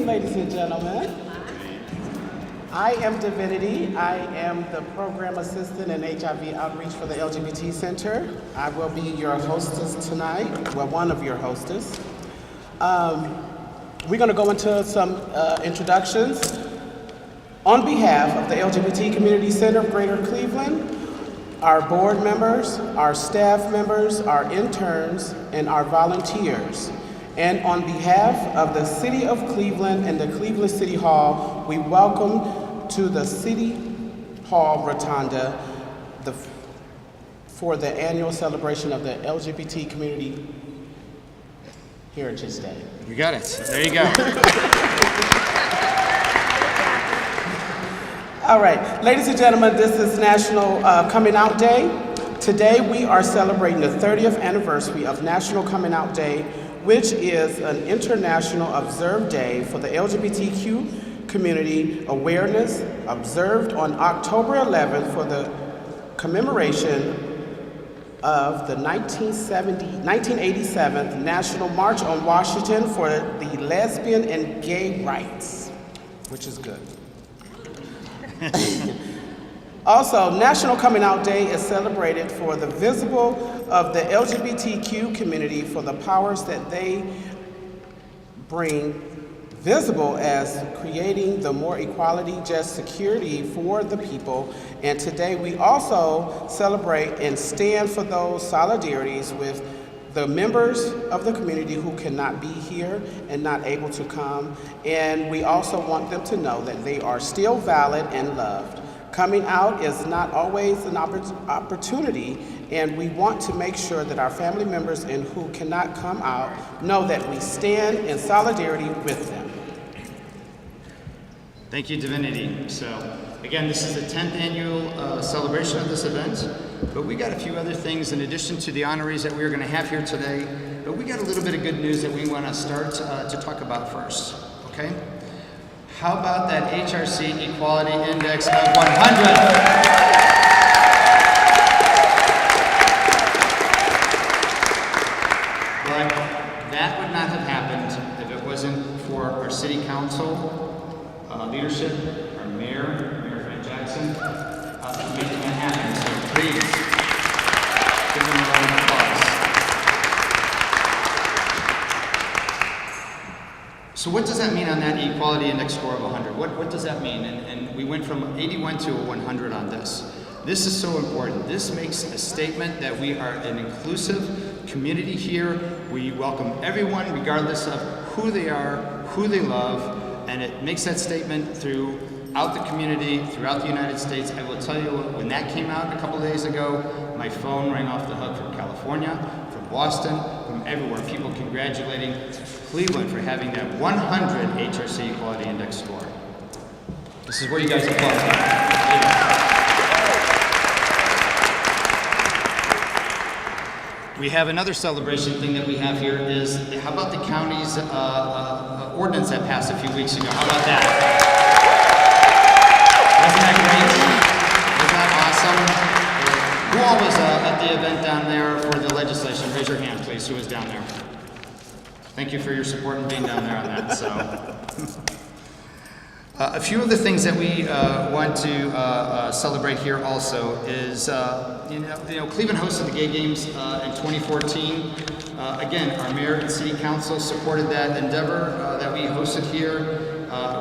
evening, ladies and gentlemen. I am Divinity. I am the Program Assistant in HIV Outreach for the LGBT Center. I will be your hostess tonight, well, one of your hostess. We're going to go into some introductions. On behalf of the LGBT Community Center of Greater Cleveland, our board members, our staff members, our interns, and our volunteers. And on behalf of the City of Cleveland and the Cleveland City Hall, we welcome to the City Hall Rotunda for the annual celebration of the LGBT Community Heritage Day. You got it. There you go. All right, ladies and gentlemen, this is National Coming Out Day. Today we are celebrating the 30th anniversary of National Coming Out Day, which is an international observed day for the LGBTQ community awareness, observed on October 11th for the commemoration of the 1987 National March on Washington for the lesbian and gay rights, which is good. Also, National Coming Out Day is celebrated for the visible of the LGBTQ community for the powers that they bring visible as creating the more equality, just security for the people. And today we also celebrate and stand for those solidarities with the members of the community who cannot be here and not able to come. And we also want them to know that they are still valid and loved. Coming out is not always an opportunity, and we want to make sure that our family members and who cannot come out know that we stand in solidarity with them. Thank you, Divinity. So, again, this is the 10th annual celebration of this event, but we got a few other things in addition to the honorees that we're going to have here today, but we got a little bit of good news that we want to start to talk about first, okay? How about that HRC Equality Index of 100? But that would not have happened if it wasn't for our City Council leadership, our Mayor Fran Jackson, making that happen. So please, give them a round of applause. So what does that mean on that Equality Index score of 100? What does that mean? And we went from 81 to a 100 on this. This is so important. This makes a statement that we are an inclusive community here. We welcome everyone regardless of who they are, who they love, and it makes that statement throughout the community, throughout the United States. I will tell you, when that came out a couple days ago, my phone rang off the hook from California, from Boston, from everywhere. People congratulating Cleveland for having that 100 HRC Equality Index score. This is where you guys applaud. We have another celebration thing that we have here is, how about the county's ordinance that passed a few weeks ago? How about that? Wasn't that great? Wasn't that awesome? Who all was at the event down there for the legislation? Raise your hand, please. Who was down there? Thank you for your support and being down there on that. So, a few of the things that we want to celebrate here also is, you know, Cleveland hosted the Gay Games in 2014. Again, our mayor and city council supported that endeavor that we hosted here.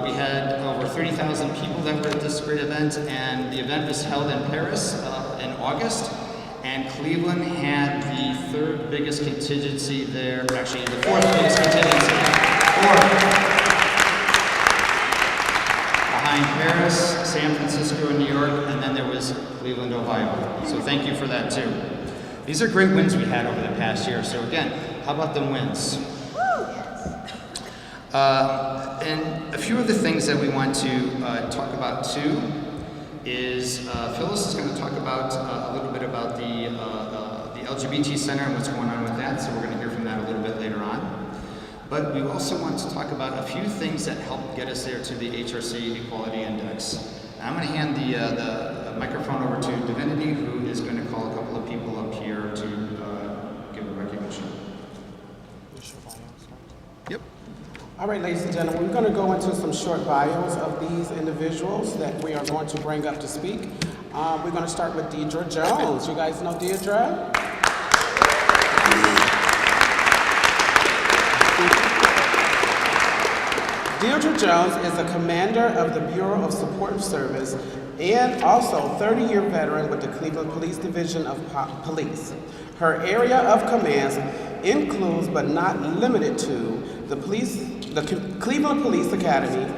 We had over 30,000 people that were at this great event, and the event was held in Paris in August. And Cleveland had the third biggest contingency there, actually the fourth biggest contingency, behind Paris, San Francisco, and New York, and then there was Cleveland, Ohio. So thank you for that too. These are great wins we had over the past year. So again, how about them wins? And a few of the things that we want to talk about too is Phyllis is going to talk about a little bit about the LGBT Center and what's going on with that, so we're going to hear from that a little bit later on. But we also want to talk about a few things that helped get us there to the HRC Equality Index. And I'm going to hand the microphone over to Divinity, who is going to call a couple of people up here to give a recognition. All All right, ladies and gentlemen, we're going to go into some short bios of these individuals that we are going to bring up to speak. We're going to start with Deidre Jones. You guys know Deidre? Deidre Jones is a commander of the Bureau of Support Service and also 30-year veteran with the Cleveland Police Division of Police. Her area of command includes, but not limited to, the Cleveland Police Academy,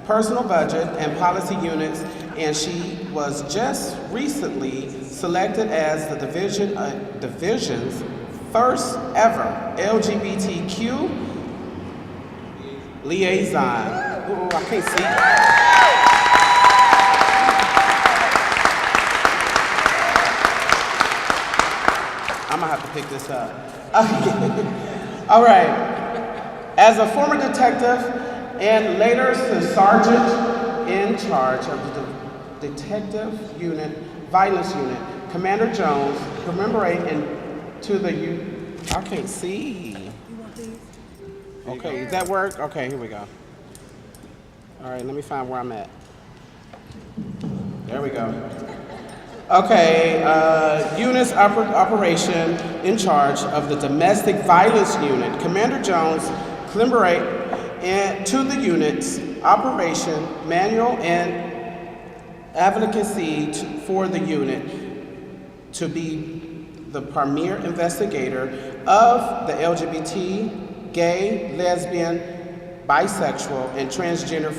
personal budget, and policy units, and she was just recently selected as the division's first ever LGBTQ liaison. Ooh, I can't see. I'm gonna have to pick this up. All right. As a former detective and later sergeant in charge of the detective unit, violence unit, Commander Jones commemorating to the I can't see. Okay, does that work? Okay, here we go. All right, let me find where I'm at. There we go. Okay, units operation in charge of the domestic violence unit. Commander Jones commemorate to the unit's operation manual and advocacy for the unit to be the premier investigator of the LGBT, gay, lesbian, bisexual, and transgender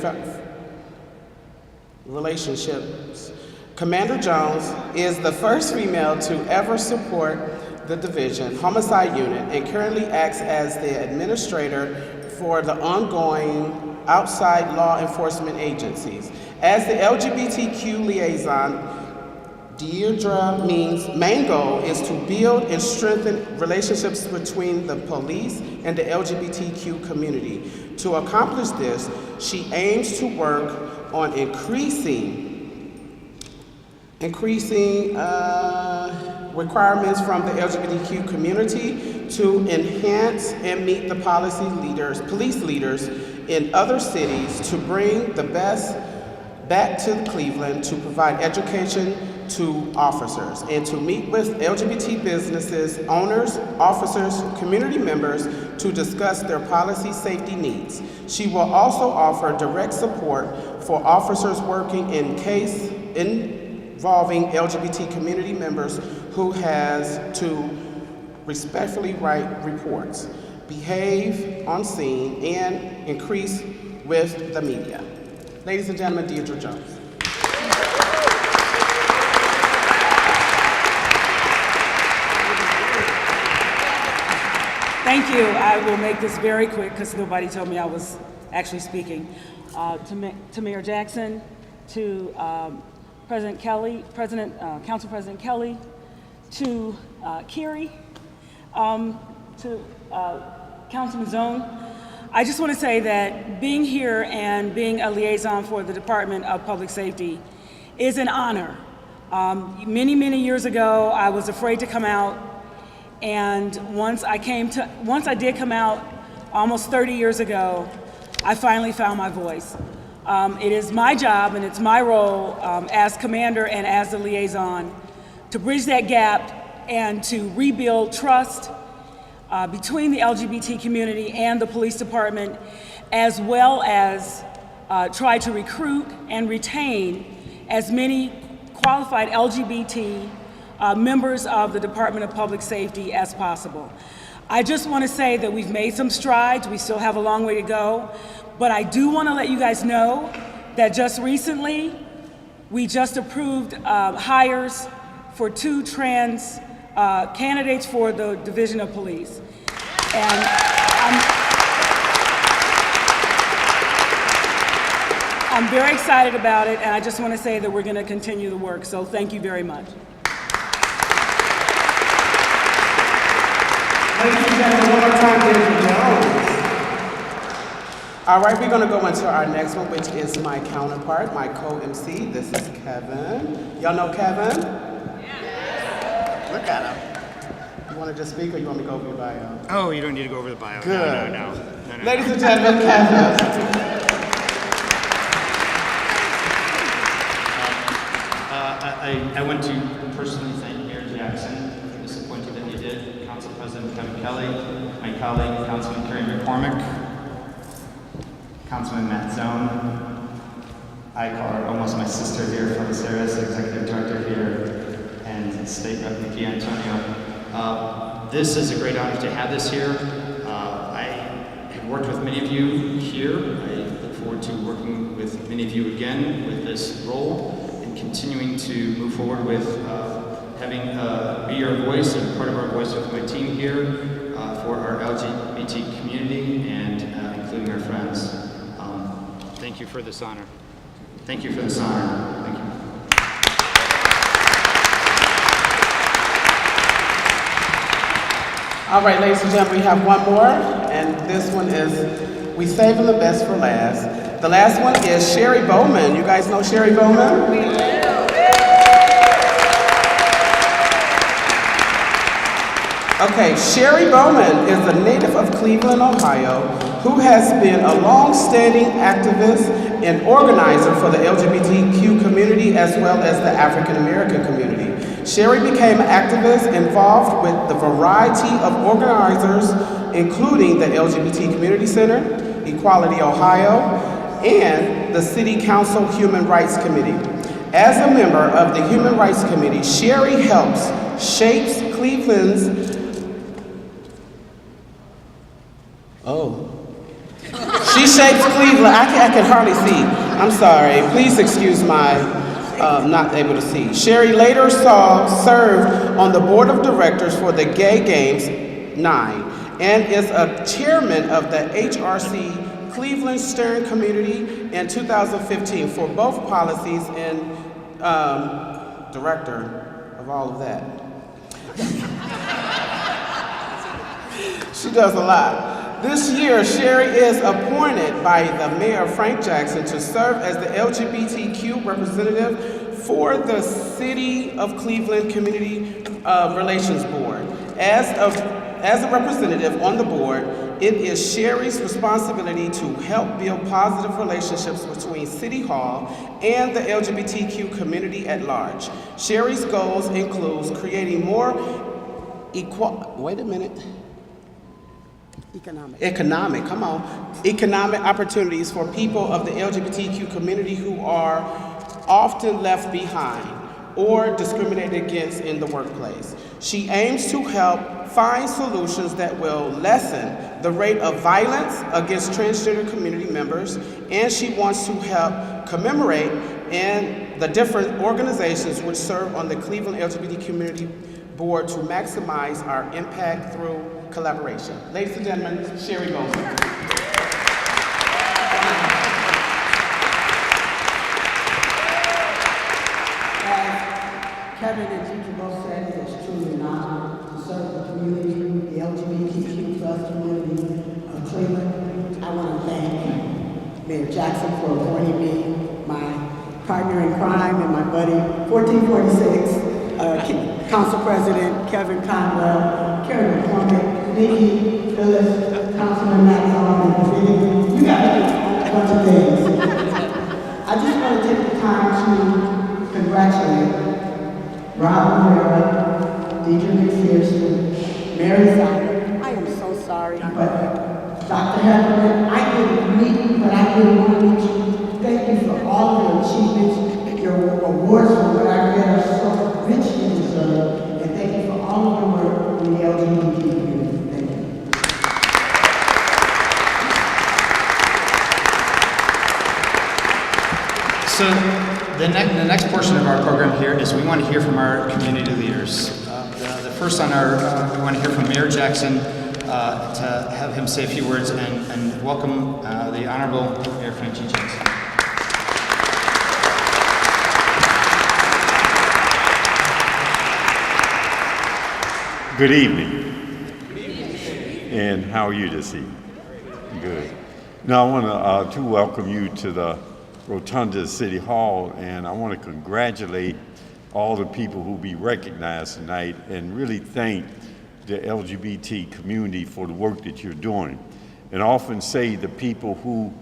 relationships. Commander Jones is the first female to ever support the division homicide unit and currently acts as the administrator for the ongoing outside law enforcement agencies. As the LGBTQ liaison, Deidre's main goal is to build and strengthen relationships between the police and the LGBTQ community. To accomplish this, she aims to work on increasing requirements from the LGBTQ community to enhance and meet the police leaders in other cities to bring the best back to Cleveland, to provide education to officers, and to meet with LGBT businesses, owners, officers, community members to discuss their policy safety needs. She will also offer direct support for officers working in case involving LGBT community members who has to respectfully write reports, behave on scene, and increase with the media. Ladies and gentlemen, Deidre Jones. Thank you. I will make this very quick because nobody told me I was actually speaking. To Mayor Jackson, to President Kelly, Council President Kelly, to Kiri, to Councilman Zone. I just want to say that being here and being a liaison for the Department of Public Safety is an honor. Many years ago, I was afraid to come out, and once I did come out, almost 30 years ago, I finally found my voice. It is my job and it's my role as commander and as the liaison to bridge that gap and to rebuild trust between the LGBT community and the police department, as well as try to recruit and retain as many qualified LGBT members of the Department of Public Safety as possible. I just want to say that we've made some strides. We still have a long way to go, but I do want to let you guys know that just recently, we just approved hires for 2 trans candidates for the Division of Police. And I'm very excited about it, and I just want to say that we're going to continue the work, so thank you very much. Ladies and gentlemen, one more time, Deidre Jones. All right, we're going to go into our next one, which is my counterpart, my co-MC. This is Kevin. Y'all know Kevin? Yes. Look at him. You want to just speak, or you want me to go over your bio? Oh, you don't need to go over the bio. Good. No. Ladies and gentlemen, Kevin. I want to personally thank Mayor Jackson for this appointment that he did, Council President Kevin Kelly, my colleague Councilman Kerry McCormick, Councilman Matt Zone. I call her almost my sister here, Phyllis Harris, Executive Director here, and State Rep Nikki Antonio. This is a great honor to have this here. I have worked with many of you here. I look forward to working with many of you again with this role and continuing to move forward with having be your voice and part of our voice with my team here for our LGBT community and including our friends. Thank you for this honor. Thank you for this honor. Thank you. All right, ladies and gentlemen, we have one more, and this one is, we saving the best for last. The last one is Sherry Bowman. You guys know Sherry Bowman? We do. Okay, Sherry Bowman is a native of Cleveland, Ohio, who has been a long-standing activist and organizer for the LGBTQ community as well as the African American community. Sherry became an activist involved with the variety of organizers, including the LGBT Community Center, Equality Ohio, and the City Council Human Rights Committee. As a member of the Human Rights Committee, Sherry helps shapes Cleveland's She shapes Cleveland. I can hardly see. I'm sorry. Please excuse my not able to see. Sherry later served on the board of directors for the Gay Games 9 and is a chairman of the HRC Cleveland Steering Community in 2015 for both policies and director of all of that. She does a lot. This year, Sherry is appointed by the Mayor Frank Jackson to serve as the LGBTQ representative for the City of Cleveland Community Relations Board. As a representative on the board, it is Sherry's responsibility to help build positive relationships between City Hall and the LGBTQ community at large. Sherry's goals includes creating more economic opportunities for people of the LGBTQ community who are often left behind or discriminated against in the workplace. She aims to help find solutions that will lessen the rate of violence against transgender community members, and she wants to help commemorate and the different organizations which serve on the Cleveland LGBT Community Board to maximize our impact through collaboration. Ladies and gentlemen, Sherry Bowman. Kevin and Gigi both said it is truly an honor to serve the community, the LGBTQ plus community of Cleveland. I want to thank Mayor Jackson for appointing me, my partner in crime and my buddy, 1446, Council President Kevin Conwell, Kerry McCormick, Nikki, Phyllis, Councilman Matt Zone, and Vivian. You got a bunch of things. I just want to take the time to congratulate Rob Rivera, Deidre McPherson, Mary Simon. I am so sorry, but Dr. Heffernan, I didn't meet you, but I did want to meet you. Thank you for all of your achievements. Your awards for what I read are so richly deserved. And thank you for all of your work in the LGBT community. Thank you. So the next portion of our program here is we want to hear from our community leaders. The first on our, we want to hear from Mayor Jackson to have him say a few words and welcome the Honorable Mayor Frank G. Jackson. Good evening. Good evening. And how are you this evening? Good. Now I want to welcome you to the Rotunda City Hall, and I want to congratulate all the people who will be recognized tonight and really thank the LGBT community for the work that you're doing. And I often say the people who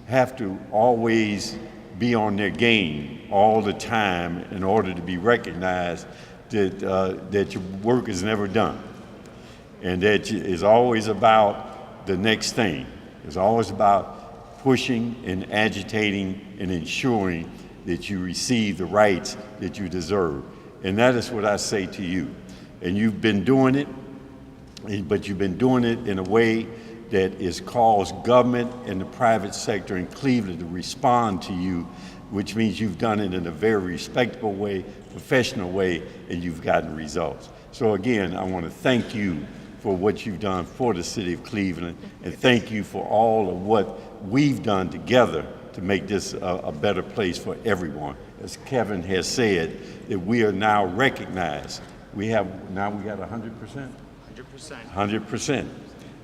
have to always be on their game all the time in order to be recognized, that your work is never done, and that it's always about the next thing. It's always about pushing and agitating and ensuring that you receive the rights that you deserve. And that is what I say to you. And you've been doing it, but you've been doing it in a way that has caused government and the private sector in Cleveland to respond to you, which means you've done it in a very respectable way, professional way, and you've gotten results. So again, I want to thank you for what you've done for the city of Cleveland, and thank you for all of what we've done together to make this a better place for everyone. As Kevin has said, that we are now recognized. We got 100%? 100%. 100%.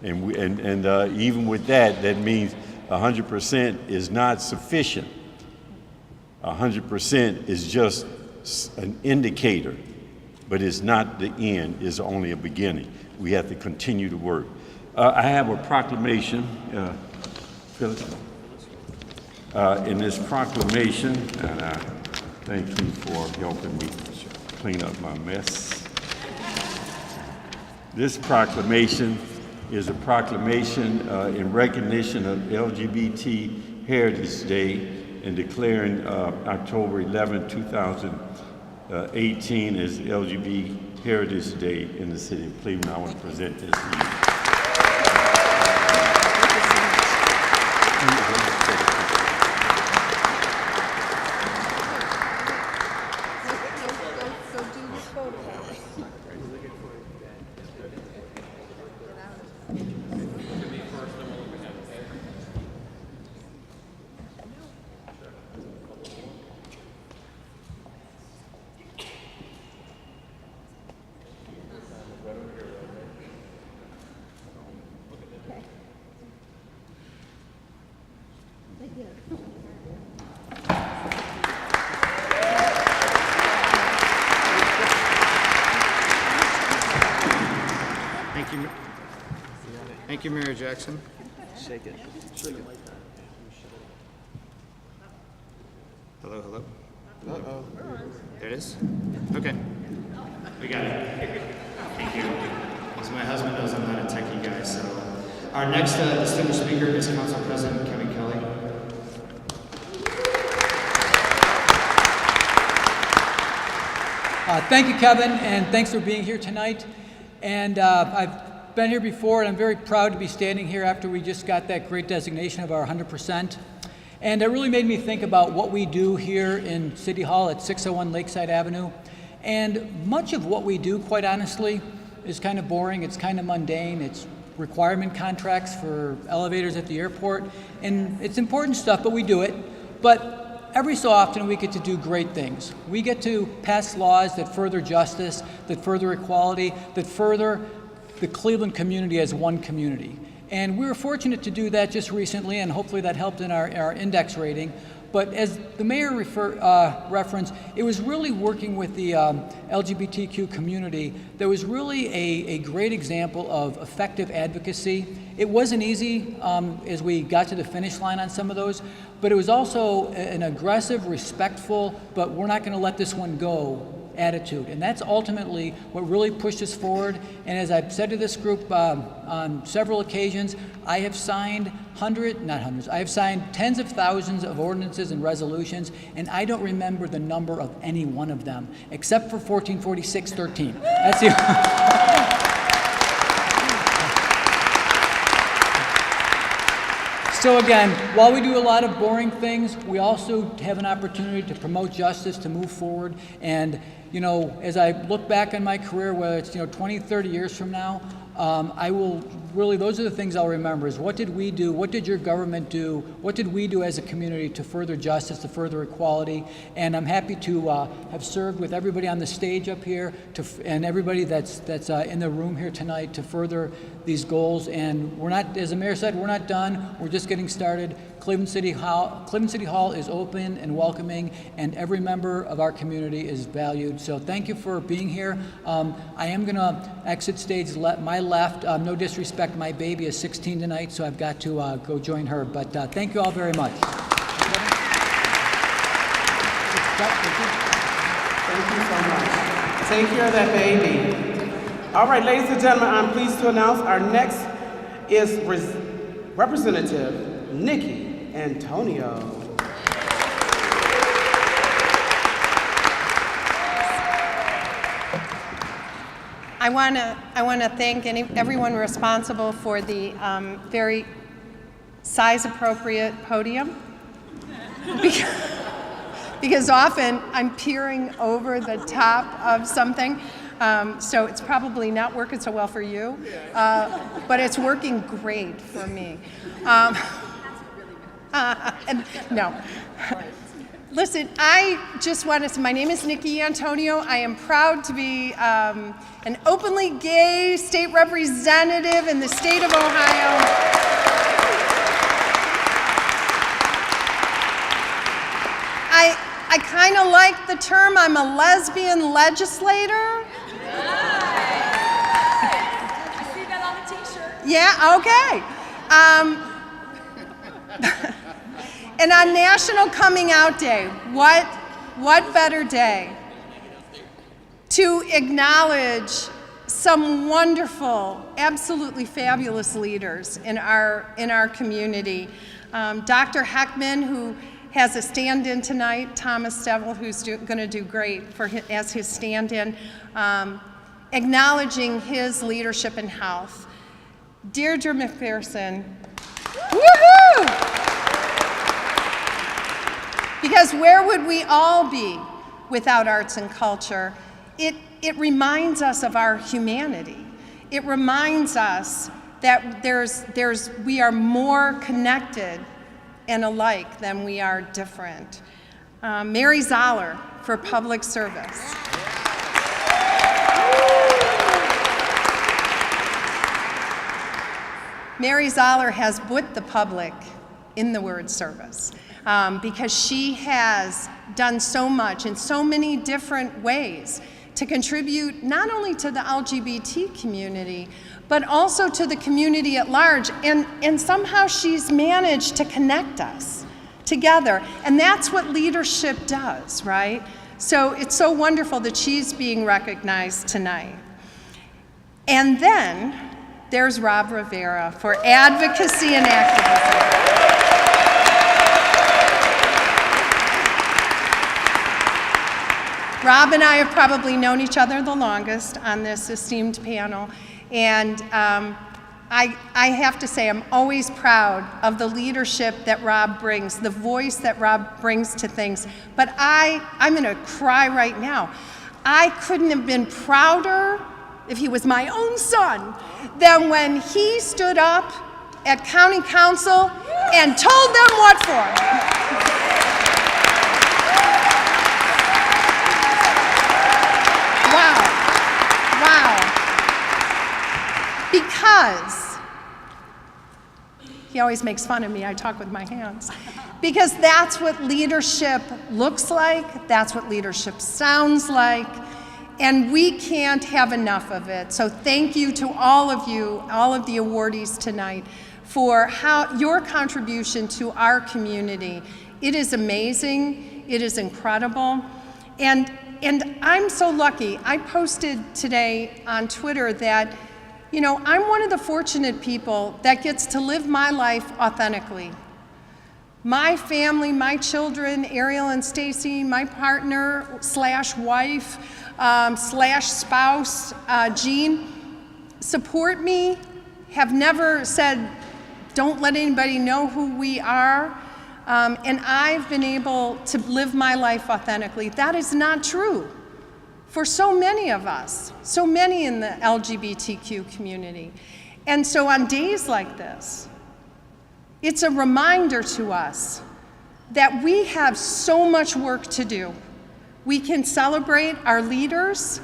And even with that, that means 100% is not sufficient. 100% is just an indicator, but it's not the end, it's only a beginning. We have to continue to work. I have a proclamation, Philip. In this proclamation, and I thank you for helping me clean up my mess. This proclamation is a proclamation in recognition of LGBT Heritage Day and declaring October 11, 2018 as LGBT Heritage Day in the city of Cleveland. I want to present this to you. Thank you, Mayor Jackson. Shake it. Hello, hello. Uh-oh. There it is? Okay. We got it. Thank you. As my husband knows, I'm not a techie guy, so. Our next distinguished speaker is Council President Kevin Kelly. Thank you, Kevin, and thanks for being here tonight. And I've been here before, and I'm very proud to be standing here after we just got that great designation of our 100%. And it really made me think about what we do here in City Hall at 601 Lakeside Avenue. And much of what we do, quite honestly, is kind of boring. It's kind of mundane. It's requirement contracts for elevators at the airport. And it's important stuff, but we do it. But every so often we get to do great things. We get to pass laws that further justice, that further equality, that further the Cleveland community as one community. And we were fortunate to do that just recently, and hopefully that helped in our index rating. But as the mayor referenced, it was really working with the LGBTQ community that was really a great example of effective advocacy. It wasn't easy as we got to the finish line on some of those, but it was also an aggressive, respectful, but we're not going to let this one go attitude. And that's ultimately what really pushed us forward. And as I've said to this group on several occasions, I have signed I have signed tens of thousands of ordinances and resolutions, and I don't remember the number of any one of them, except for 1446-13. That's the So again, while we do a lot of boring things, we also have an opportunity to promote justice, to move forward. And, you know, as I look back on my career, whether it's, 20, 30 years from now, I will really, those are the things I'll remember is what did we do? What did your government do? What did we do as a community to further justice, to further equality? And I'm happy to have served with everybody on the stage up here and everybody that's in the room here tonight to further these goals. And we're not, as the mayor said, we're not done. We're just getting started. Cleveland City Hall is open and welcoming, and every member of our community is valued. So thank you for being here. I am going to exit stage my left. No disrespect fact, my baby is 16 tonight, so I've got to go join her. But thank you all very much. Thank you so much. Take care of that baby. All right, ladies and gentlemen, I'm pleased to announce our next is Representative Nikki Antonio. I want to thank everyone responsible for the very size-appropriate podium, because often I'm peering over the top of something, so it's probably not working so well for you, but it's working great for me. No. Listen, I just want to say, my name is Nikki Antonio. I am proud to be an openly gay state representative in the state of Ohio. I kind of like the term, I'm a lesbian legislator. I see that on the t-shirt. Yeah, okay. And on National Coming Out Day, what better day to acknowledge some wonderful, absolutely fabulous leaders in our community. Dr. Heckman, who has a stand-in tonight, Thomas Stevel, who's going to do great as his stand-in, acknowledging his leadership in health. Deirdre McPherson, woohoo! Because where would we all be without arts and culture? It reminds us of our humanity. It reminds us that we are more connected and alike than we are different. Mary Zoller for public service. Mary Zoller has put the public in the word service. Because she has done so much in so many different ways to contribute not only to the LGBT community, but also to the community at large. And somehow she's managed to connect us together. And that's what leadership does, right? So it's so wonderful that she's being recognized tonight. And then there's Rob Rivera for advocacy and activism. Rob and I have probably known each other the longest on this esteemed panel, and I have to say I'm always proud of the leadership that Rob brings, the voice that Rob brings to things, but I'm gonna cry right now. I couldn't have been prouder, if he was my own son, than when he stood up at County Council and told them what for. Wow. Because, he always makes fun of me, I talk with my hands. Because that's what leadership looks like, that's what leadership sounds like, and we can't have enough of it. So thank you to all of you, all of the awardees tonight, for your contribution to our community. It is amazing, it is incredible, and I'm so lucky. I posted today on Twitter that, you know, I'm one of the fortunate people that gets to live my life authentically. My family, my children, Ariel and Stacy, my partner / wife / spouse, Jean, support me, have never said, don't let anybody know who we are. And I've been able to live my life authentically. That is not true for so many of us, so many in the LGBTQ community. And so on days like this, it's a reminder to us that we have so much work to do. We can celebrate our leaders,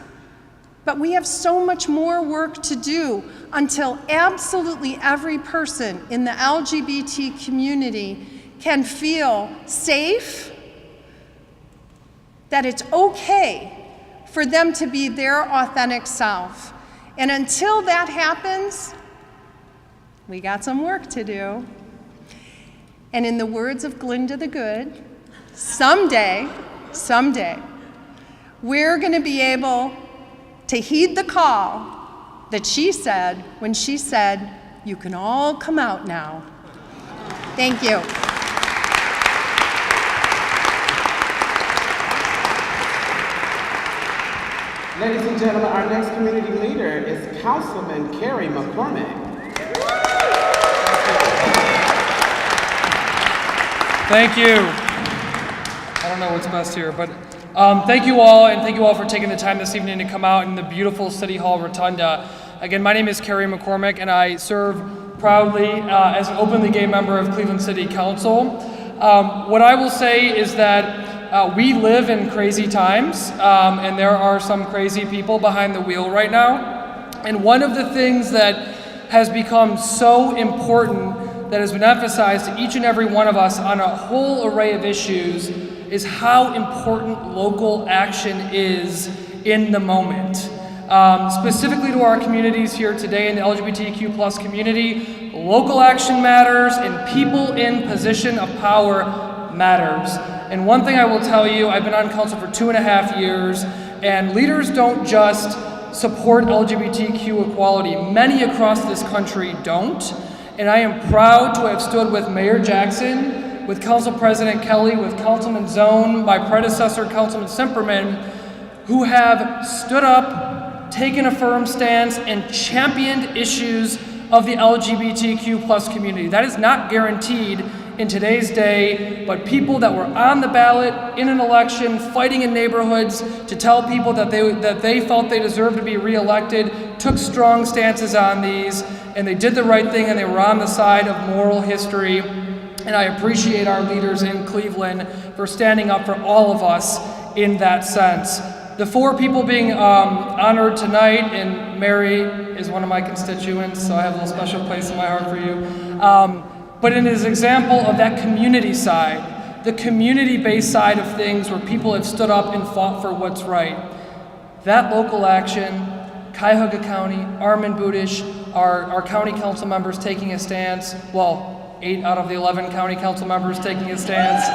but we have so much more work to do until absolutely every person in the LGBT community can feel safe, that it's okay for them to be their authentic self. And until that happens, We got some work to do. And in the words of Glinda the Good, someday, we're going to be able to heed the call that she said when she said, "You can all come out now." Thank you. Ladies and gentlemen, our next community leader is Councilman Kerry McCormick. Thank you. I don't know what's best here, but thank you all, and thank you all for taking the time this evening to come out in the beautiful City Hall Rotunda. Again, my name is Kerry McCormick, and I serve proudly as an openly gay member of Cleveland City Council. What I will say is that we live in crazy times, and there are some crazy people behind the wheel right now. And one of the things that has become so important that has been emphasized to each and every one of us on a whole array of issues is how important local action is in the moment. Specifically to our communities here today in the LGBTQ plus community, local action matters and people in position of power matters. And one thing I will tell you, I've been on council for 2.5 years, and leaders don't just support LGBTQ equality. Many across this country don't. And I am proud to have stood with Mayor Jackson, with Council President Kelly, with Councilman Zone, my predecessor, Councilman Simperman, who have stood up, taken a firm stance, and championed issues of the LGBTQ plus community. That is not guaranteed in today's day, but people that were on the ballot in an election, fighting in neighborhoods to tell people that they felt they deserved to be reelected, took strong stances on these, and they did the right thing, and they were on the side of moral history. And I appreciate our leaders in Cleveland for standing up for all of us in that sense. The 4 people being honored tonight, and Mary is one of my constituents, so I have a little special place in my heart for you. But it is an example of that community side, the community-based side of things where people have stood up and fought for what's right. That local action, Cuyahoga County, Armand Budish, our county council members taking a stance, well, 8 out of the 11 county council members taking a stance.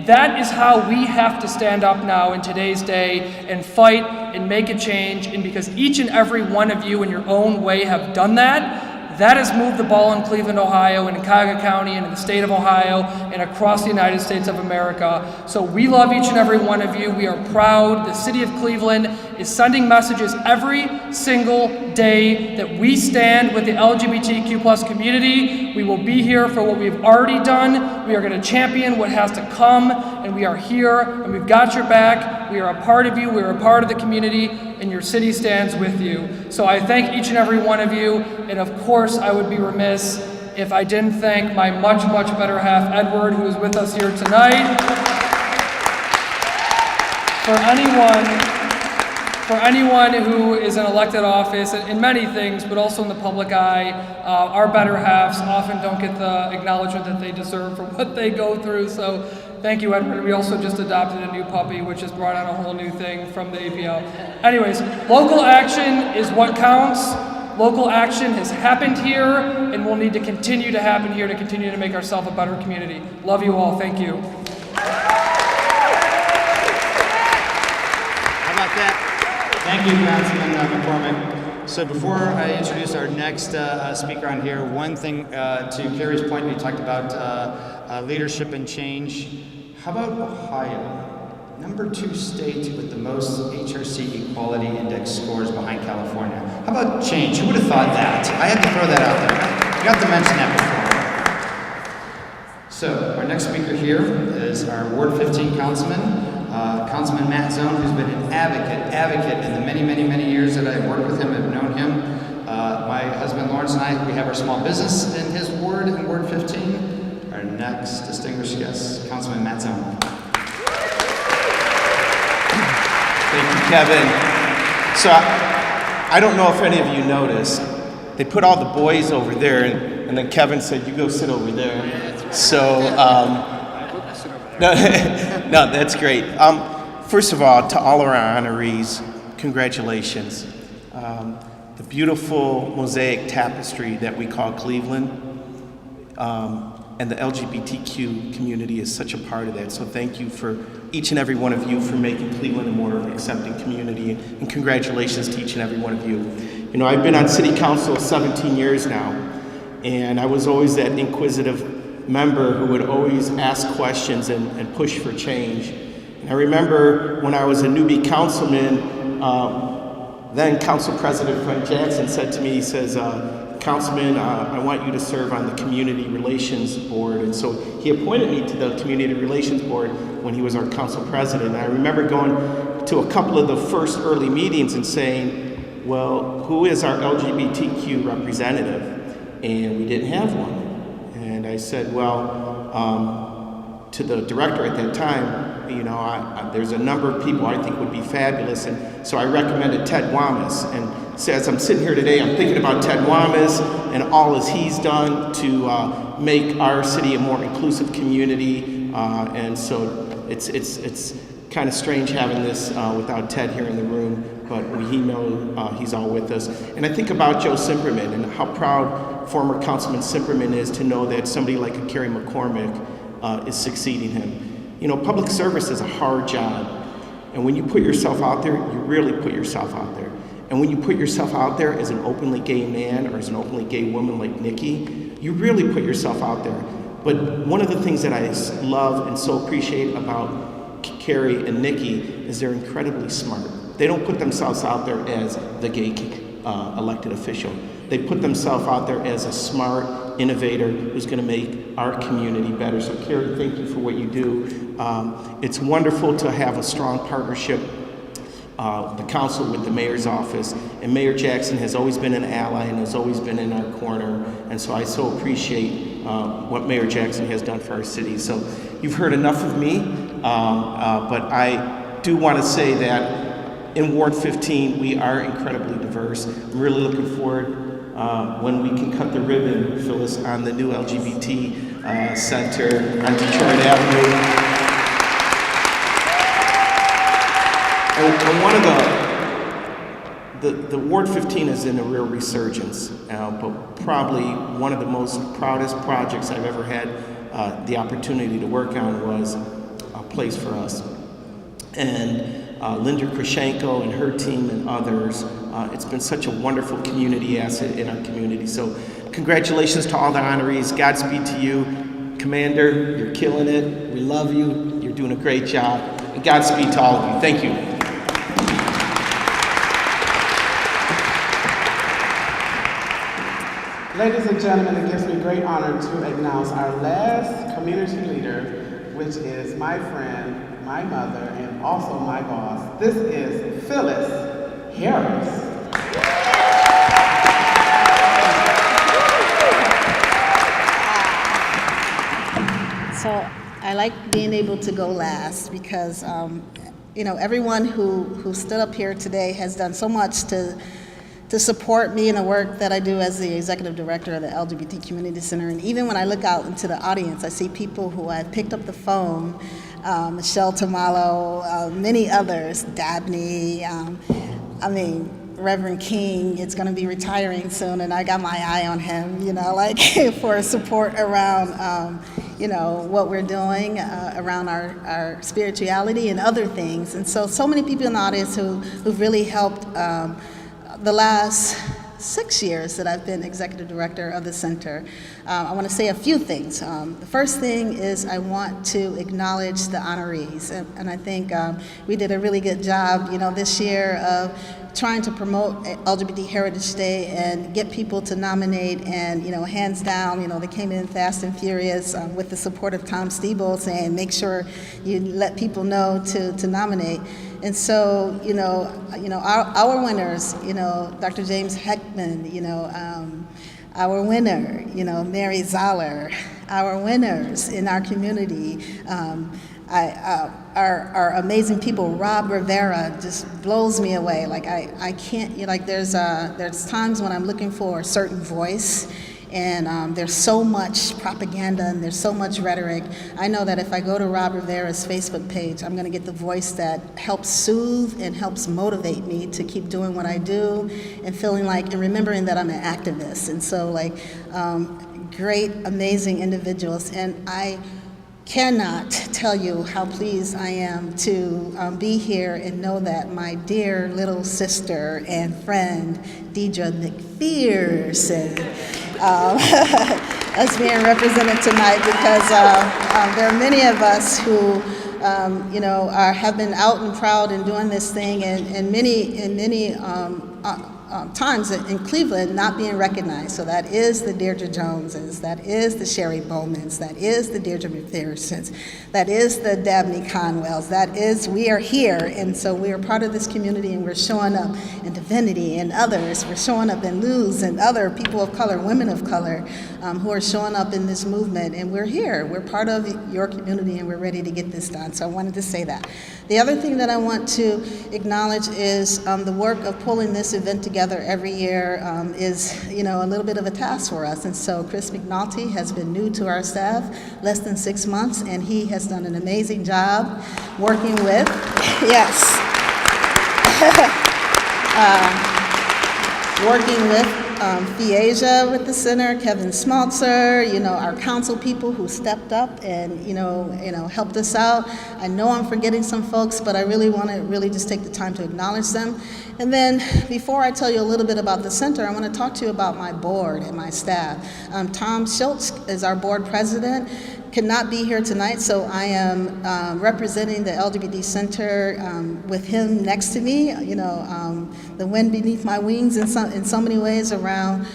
That is how we have to stand up now in today's day and fight and make a change. And because each and every one of you in your own way have done that, that has moved the ball in Cleveland, Ohio, and in Cuyahoga County, and in the state of Ohio, and across the United States of America. So we love each and every one of you. We are proud. The city of Cleveland is sending messages every single day that we stand with the LGBTQ plus community. We will be here for what we've already done. We are going to champion what has to come, and we are here, and we've got your back. We are a part of you. We are a part of the community, and your city stands with you. So I thank each and every one of you, and of course I would be remiss if I didn't thank my much, much better half, Edward, who is with us here tonight. For anyone who is in elected office, in many things, but also in the public eye, our better halves often don't get the acknowledgement that they deserve for what they go through. So thank you, Edward. We also just adopted a new puppy, which has brought on a whole new thing from the APL. Anyways, local action is what counts. Local action has happened here and will need to continue to happen here to continue to make ourselves a better community. Love you all. Thank you. How about that? Thank you, Councilman McCormick. So before I introduce our next speaker on here, one thing to Kerry's point, we talked about leadership and change. How about Ohio? #2 state with the most HRC Equality Index scores behind California. How about change? Who would have thought that? I had to throw that out there. You got to mention that before. So our next speaker here is our Ward 15 Councilman, Councilman Matt Zone, who's been an advocate in the many years that I've worked with him and known him. My husband Lawrence and I, we have our small business in his ward, in Ward 15. Our next distinguished guest, Councilman Matt Zone. Thank you, Kevin. So I don't know if any of you noticed, they put all the boys over there, and then Kevin said, "You go sit over there." So, no, that's great. First of all, to all our honorees, congratulations. the beautiful mosaic tapestry that we call Cleveland. And the LGBTQ community is such a part of that. So thank you for each and every one of you for making Cleveland a more accepting community. And congratulations to each and every one of you. You know, I've been on city council 17 years now, and I was always that inquisitive member who would always ask questions and push for change. And I remember when I was a newbie councilman, then Council President Frank Jackson said to me, he says, Councilman, I want you to serve on the Community Relations Board. And so he appointed me to the Community Relations Board when he was our council president. And I remember going to a couple of the first early meetings and saying, well, who is our LGBTQ representative? And we didn't have one. And I said, well, to the director at that time, you know, there's a number of people I think would be fabulous. And so I recommended Ted Wamas. And so as I'm sitting here today, I'm thinking about Ted Wamas and all as he's done to make our city a more inclusive community. And so it's kind of strange having this without Ted here in the room, but we know he's all with us. And I think about Joe Simperman and how proud former Councilman Simperman is to know that somebody like a Kerry McCormick is succeeding him. You know, public service is a hard job. And when you put yourself out there, you really put yourself out there. And when you put yourself out there as an openly gay man or as an openly gay woman like Nikki, you really put yourself out there. But one of the things that I love and so appreciate about Kerry and Nikki is they're incredibly smart. They don't put themselves out there as the gay elected official. They put themselves out there as a smart innovator who's going to make our community better. So Kerry, thank you for what you do. It's wonderful to have a strong partnership, the council with the mayor's office. And Mayor Jackson has always been an ally and has always been in our corner. And so I so appreciate what Mayor Jackson has done for our city. So you've heard enough of me, but I do want to say that in Ward 15, we are incredibly diverse. I'm really looking forward when we can cut the ribbon, Phyllis, on the new LGBT center on Detroit Avenue. And one of the Ward 15 is in a real resurgence, but probably one of the most proudest projects I've ever had the opportunity to work on was A Place for Us. And Linda Krashenko and her team and others, it's been such a wonderful community asset in our community. So congratulations to all the honorees. Godspeed to you. Commander, you're killing it. We love you. You're doing a great job. And Godspeed to all of you. Thank you. Ladies and gentlemen, it gives me great honor to announce our last community leader, which is my friend, my mother, and also my boss. This is Phyllis Harris. So I like being able to go last because, you know, everyone who stood up here today has done so much to support me in the work that I do as the executive director of the LGBT Community Center. And even when I look out into the audience, I see people who I've picked up the phone, Michelle Tamalo, many others, Dabney, Reverend King is going to be retiring soon, and I got my eye on him, you know, like for support around, you know, what we're doing around our spirituality and other things. And so many people in the audience who've really helped the last 6 years that I've been executive director of the center. I want to say a few things. The first thing is I want to acknowledge the honorees, and I think we did a really good job, you know, this year of trying to promote LGBT Heritage Day and get people to nominate, and, you know, hands down, you know, they came in fast and furious with the support of Tom Stiebel saying, make sure you let people know to nominate. And so, you know, our winners, you know, Dr. James Heckman, you know, our winner, you know, Mary Zoller, our winners in our community, our amazing people. Rob Rivera just blows me away. Like I can't, you know, like there's times when I'm looking for a certain voice And there's so much propaganda and there's so much rhetoric. I know that if I go to Rob Rivera's Facebook page, I'm going to get the voice that helps soothe and helps motivate me to keep doing what I do and feeling like and remembering that I'm an activist. And so great, amazing individuals. And I cannot tell you how pleased I am to be here and know that my dear little sister and friend, Deidre McPherson, is being represented tonight because there are many of us who have been out and proud in doing this thing, and many times in Cleveland not being recognized. So that is the Deirdre Joneses, that is the Sherry Bowmans, that is the Deirdre McPhersons, that is the Dabney Conwells, we are here, and so we are part of this community, and we're showing up in Divinity and others. We're showing up in Luz and other people of color, women of color, who are showing up in this movement, and we're here. We're part of your community, and we're ready to get this done. So I wanted to say that. The other thing that I want to acknowledge is the work of pulling this event together every year is, a little bit of a task for us. And so Chris McNulty has been new to our staff, less than 6 months, and he has done an amazing job working with, yes, working with Fiasia with the center, Kevin Smaltzer, our council people who stepped up and, helped us out. I know I'm forgetting some folks, but I really want to just take the time to acknowledge them. And then before I tell you a little bit about the center, I want to talk to you about my board and my staff. Tom Schultz is our board president. Cannot be here tonight, so I am representing the LGBT Center with him next to me. The wind beneath my wings in so many ways around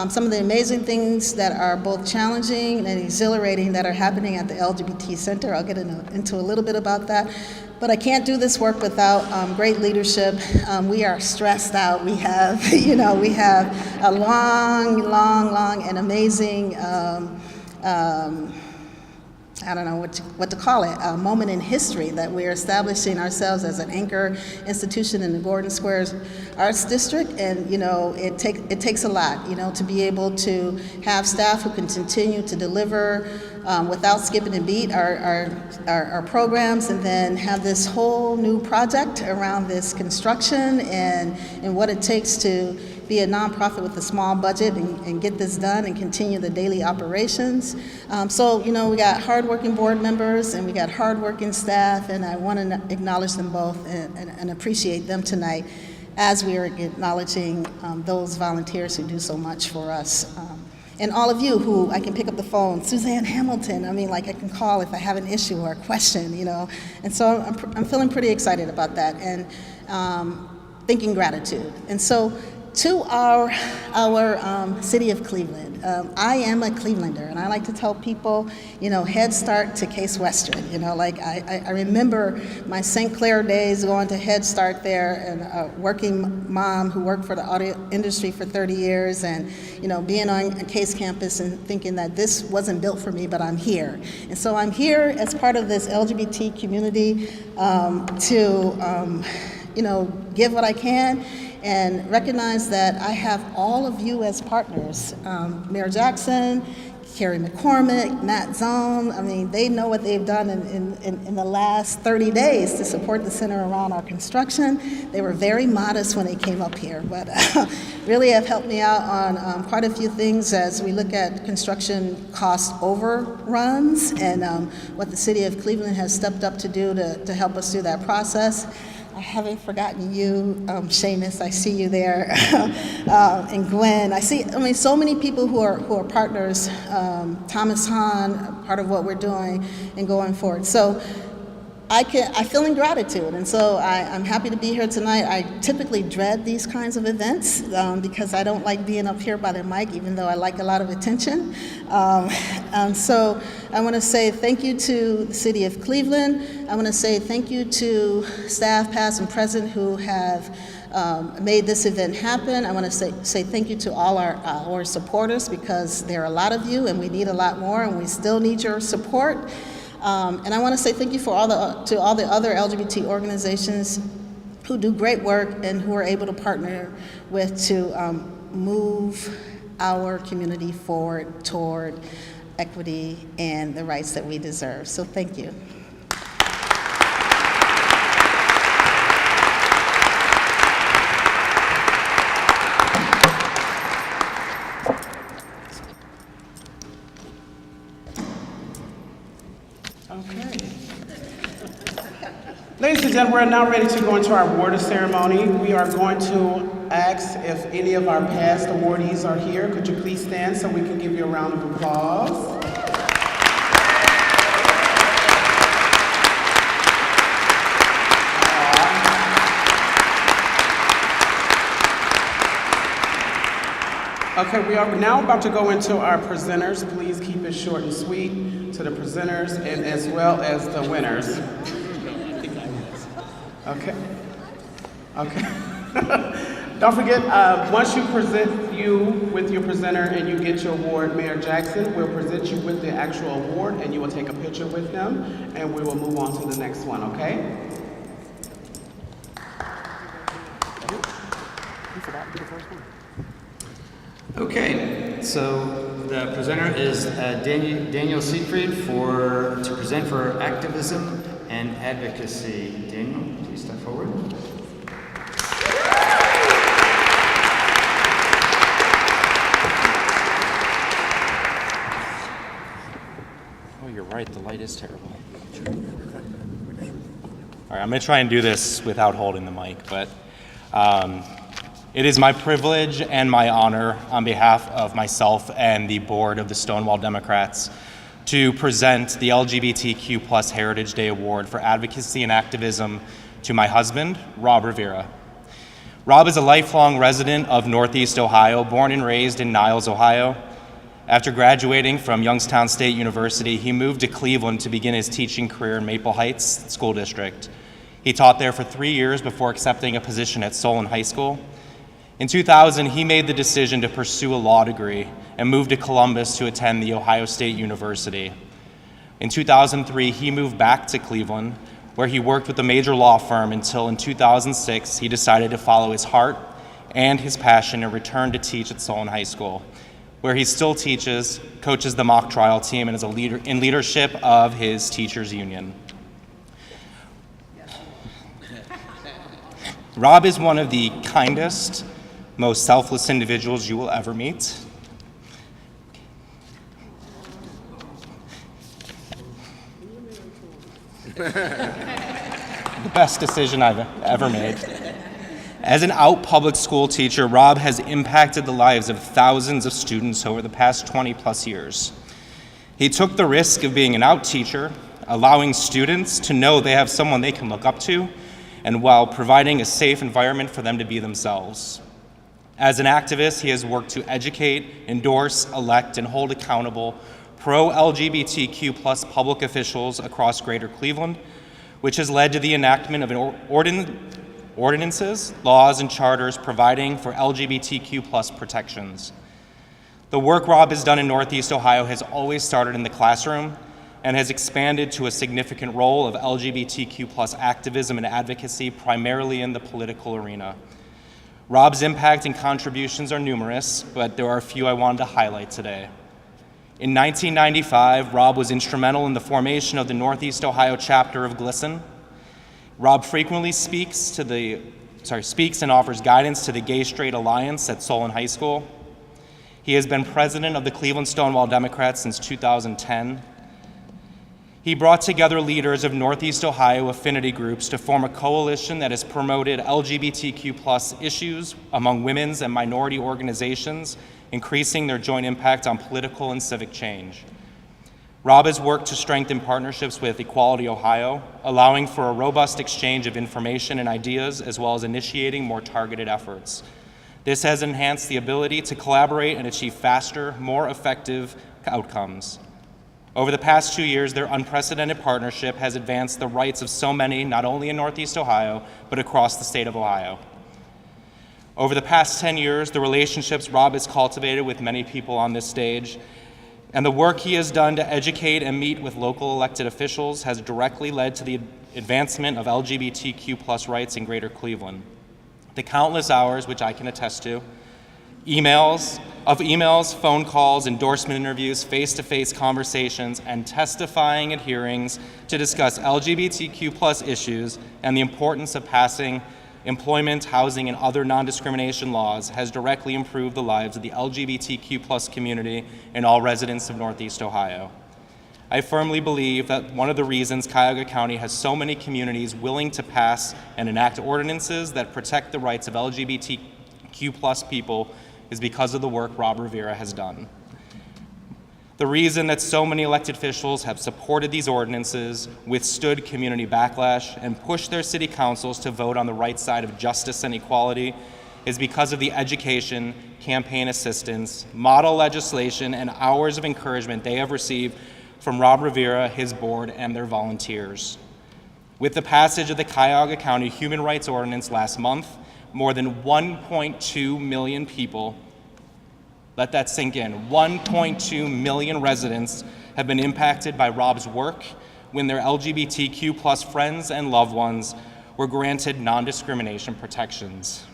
some of the amazing things that are both challenging and exhilarating that are happening at the LGBT Center. I'll get into a little bit about that. But I can't do this work without great leadership. We are stressed out. We have, we have a long and amazing I don't know what to call it, a moment in history that we're establishing ourselves as an anchor institution in the Gordon Squares Arts District. And, it takes a lot, to be able to have staff who can continue to deliver without skipping a beat our programs, and then have this whole new project around this construction and what it takes to be a nonprofit with a small budget and get this done and continue the daily operations. So, we got hardworking board members and we got hardworking staff, and I want to acknowledge them both and appreciate them tonight as we are acknowledging those volunteers who do so much for us. And all of you who I can pick up the phone, Suzanne Hamilton, I can call if I have an issue or a question, And so I'm feeling pretty excited about that and thinking gratitude. And so to our city of Cleveland, I am a Clevelander, and I like to tell people, Head Start to Case Western. I remember my St. Clair days going to Head Start there, and a working mom who worked for the audio industry for 30 years, and being on a Case campus and thinking that this wasn't built for me, but I'm here. And so I'm here as part of this LGBT community to give what I can, and recognize that I have all of you as partners. Mayor Jackson, Carrie McCormick, Matt Zone, they know what they've done in the last 30 days to support the center around our construction. They were very modest when they came up here, but really have helped me out on quite a few things as we look at construction cost overruns and what the city of Cleveland has stepped up to do to help us through that process. I haven't forgotten you, Seamus, I see you there, and Gwen. I see, so many people who are partners, Thomas Hahn, part of what we're doing and going forward. So I feel in gratitude, and so I'm happy to be here tonight. I typically dread these kinds of events because I don't like being up here by the mic, even though I like a lot of attention. So I want to say thank you to the City of Cleveland. I want to say thank you to staff, past and present, who have made this event happen. I want to say thank you to all our supporters, because there are a lot of you, and we need a lot more, and we still need your support. And I want to say thank you to all the other LGBT organizations who do great work and who are able to partner with to move our community forward toward equity and the rights that we deserve. So thank you. Okay. Ladies and gentlemen, we're now ready to go into our award ceremony. We are going to ask if any of our past awardees are here. Could you please stand so we can give you a round of applause? Okay, we are now about to go into our presenters. Please keep it short and sweet to the presenters and as well as the winners. Okay. Don't forget, once you present you with your presenter and you get your award, Mayor Jackson will present you with the actual award and you will take a picture with him and we will move on to the next one, okay? Okay, so the presenter is Daniel Siegfried to present for activism and advocacy. Daniel, please step forward. Oh, you're right, the light is terrible. All right, I'm gonna try and do this without holding the mic, but it is my privilege and my honor on behalf of myself and the board of the Stonewall Democrats to present the LGBTQ plus Heritage Day Award for Advocacy and Activism to my husband, Rob Rivera. Rob is a lifelong resident of Northeast Ohio, born and raised in Niles, Ohio. After graduating from Youngstown State University, he moved to Cleveland to begin his teaching career in Maple Heights School District. He taught there for 3 years before accepting a position at Solon High School. In 2000, he made the decision to pursue a law degree and moved to Columbus to attend the Ohio State University. In 2003, he moved back to Cleveland, where he worked with a major law firm until in 2006, he decided to follow his heart and his passion and returned to teach at Solon High School, where he still teaches, coaches the mock trial team, and is a leader in leadership of his teachers union. Rob is one of the kindest, most selfless individuals you will ever meet. The best decision I've ever made. As an out public school teacher, Rob has impacted the lives of thousands of students over the past 20 plus years. He took the risk of being an out teacher, allowing students to know they have someone they can look up to, and while providing a safe environment for them to be themselves. As an activist, he has worked to educate, endorse, elect, and hold accountable pro-LGBTQ plus public officials across Greater Cleveland, which has led to the enactment of ordinances, laws, and charters providing for LGBTQ plus protections. The work Rob has done in Northeast Ohio has always started in the classroom and has expanded to a significant role of LGBTQ plus activism and advocacy, primarily in the political arena. Rob's impact and contributions are numerous, but there are a few I wanted to highlight today. In 1995, Rob was instrumental in the formation of the Northeast Ohio chapter of GLSEN. Rob frequently speaks and offers guidance to the Gay Straight Alliance at Solon High School. He has been president of the Cleveland Stonewall Democrats since 2010. He brought together leaders of Northeast Ohio affinity groups to form a coalition that has promoted LGBTQ plus issues among women's and minority organizations, increasing their joint impact on political and civic change. Rob has worked to strengthen partnerships with Equality Ohio, allowing for a robust exchange of information and ideas, as well as initiating more targeted efforts. This has enhanced the ability to collaborate and achieve faster, more effective outcomes. Over the past 2 years, their unprecedented partnership has advanced the rights of so many, not only in Northeast Ohio, but across the state of Ohio. Over the past 10 years, the relationships Rob has cultivated with many people on this stage and the work he has done to educate and meet with local elected officials has directly led to the advancement of LGBTQ plus rights in Greater Cleveland. The countless hours, which I can attest to, emails, phone calls, endorsement interviews, face-to-face conversations, and testifying at hearings to discuss LGBTQ+ issues and the importance of passing employment, housing, and other non-discrimination laws has directly improved the lives of the LGBTQ+ community and all residents of Northeast Ohio. I firmly believe that one of the reasons Cuyahoga County has so many communities willing to pass and enact ordinances that protect the rights of LGBTQ+ people is because of the work Rob Rivera has done. The reason that so many elected officials have supported these ordinances, withstood community backlash, and pushed their city councils to vote on the right side of justice and equality is because of the education, campaign assistance, model legislation, and hours of encouragement they have received from Rob Rivera, his board, and their volunteers. With the passage of the Cuyahoga County Human Rights Ordinance last month, more than 1.2 million people, let that sink in, 1.2 million residents have been impacted by Rob's work when their LGBTQ+ friends and loved ones were granted non-discrimination protections.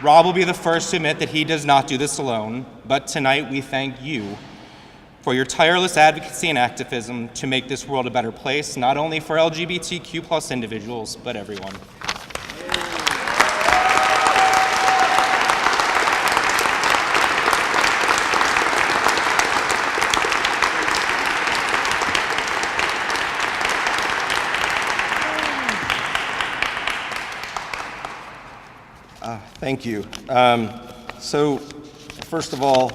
Rob will be the first to admit that he does not do this alone, but tonight we thank you for your tireless advocacy and activism to make this world a better place, not only for LGBTQ+ individuals, but everyone. Thank you. So, first of all,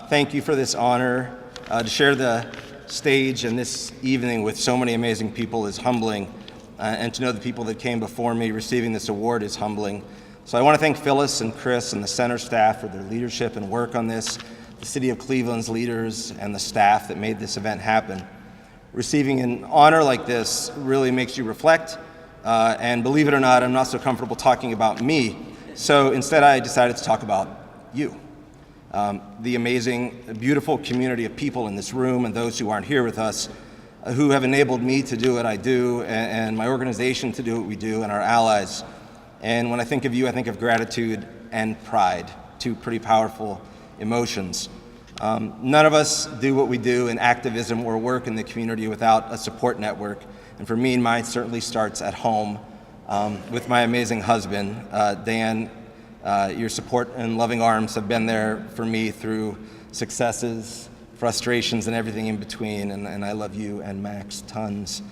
thank you for this honor. To share the stage and this evening with so many amazing people is humbling, and to know the people that came before me receiving this award is humbling. So I want to thank Phyllis and Chris and the center staff for their leadership and work on this, the City of Cleveland's leaders and the staff that made this event happen. Receiving an honor like this really makes you reflect, and believe it or not, I'm not so comfortable talking about me, so instead I decided to talk about you. The amazing, beautiful community of people in this room and those who aren't here with us who have enabled me to do what I do and my organization to do what we do and our allies. And when I think of you, I think of gratitude and pride, two pretty powerful emotions. None of us do what we do in activism or work in the community without a support network. And for me, mine certainly starts at home with my amazing husband, Dan. Your support and loving arms have been there for me through successes, frustrations, and everything in between, and I love you and Max tons.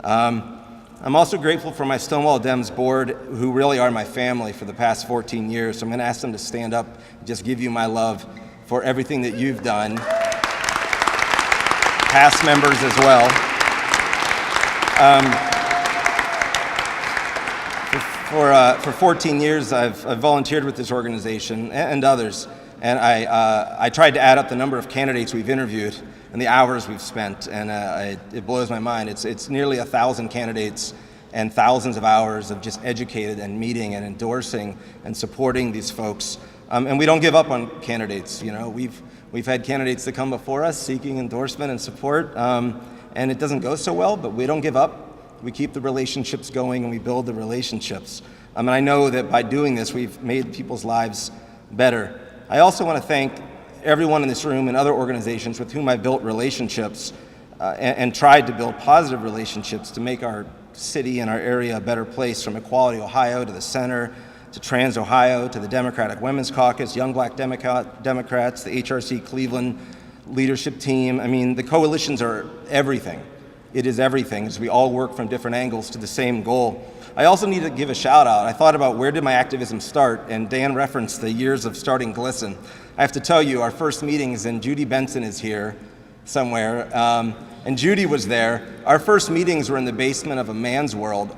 I'm also grateful for my Stonewall Dems board, who really are my family for the past 14 years, so I'm going to ask them to stand up and just give you my love for everything that you've done. Past members as well. For 14 years, I've volunteered with this organization and others, and I tried to add up the number of candidates we've interviewed and the hours we've spent, and it blows my mind. It's nearly 1,000 candidates and thousands of hours of just educated and meeting and endorsing and supporting these folks. And we don't give up on candidates. You know, we've had candidates that come before us seeking endorsement and support, and it doesn't go so well, but we don't give up. We keep the relationships going and we build the relationships. And I know that by doing this, we've made people's lives better. I also want to thank everyone in this room and other organizations with whom I built relationships and tried to build positive relationships to make our city and our area a better place, from Equality Ohio to the Center, to Trans Ohio, to the Democratic Women's Caucus, Young Black Democrats, the HRC Cleveland leadership team. I mean, the coalitions are everything. It is everything, as we all work from different angles to the same goal. I also need to give a shout out. I thought about where did my activism start, and Dan referenced the years of starting GLSEN. I have to tell you, our first meetings, and Judy Benson is here somewhere, and Judy was there. Our first meetings were in the basement of a man's world.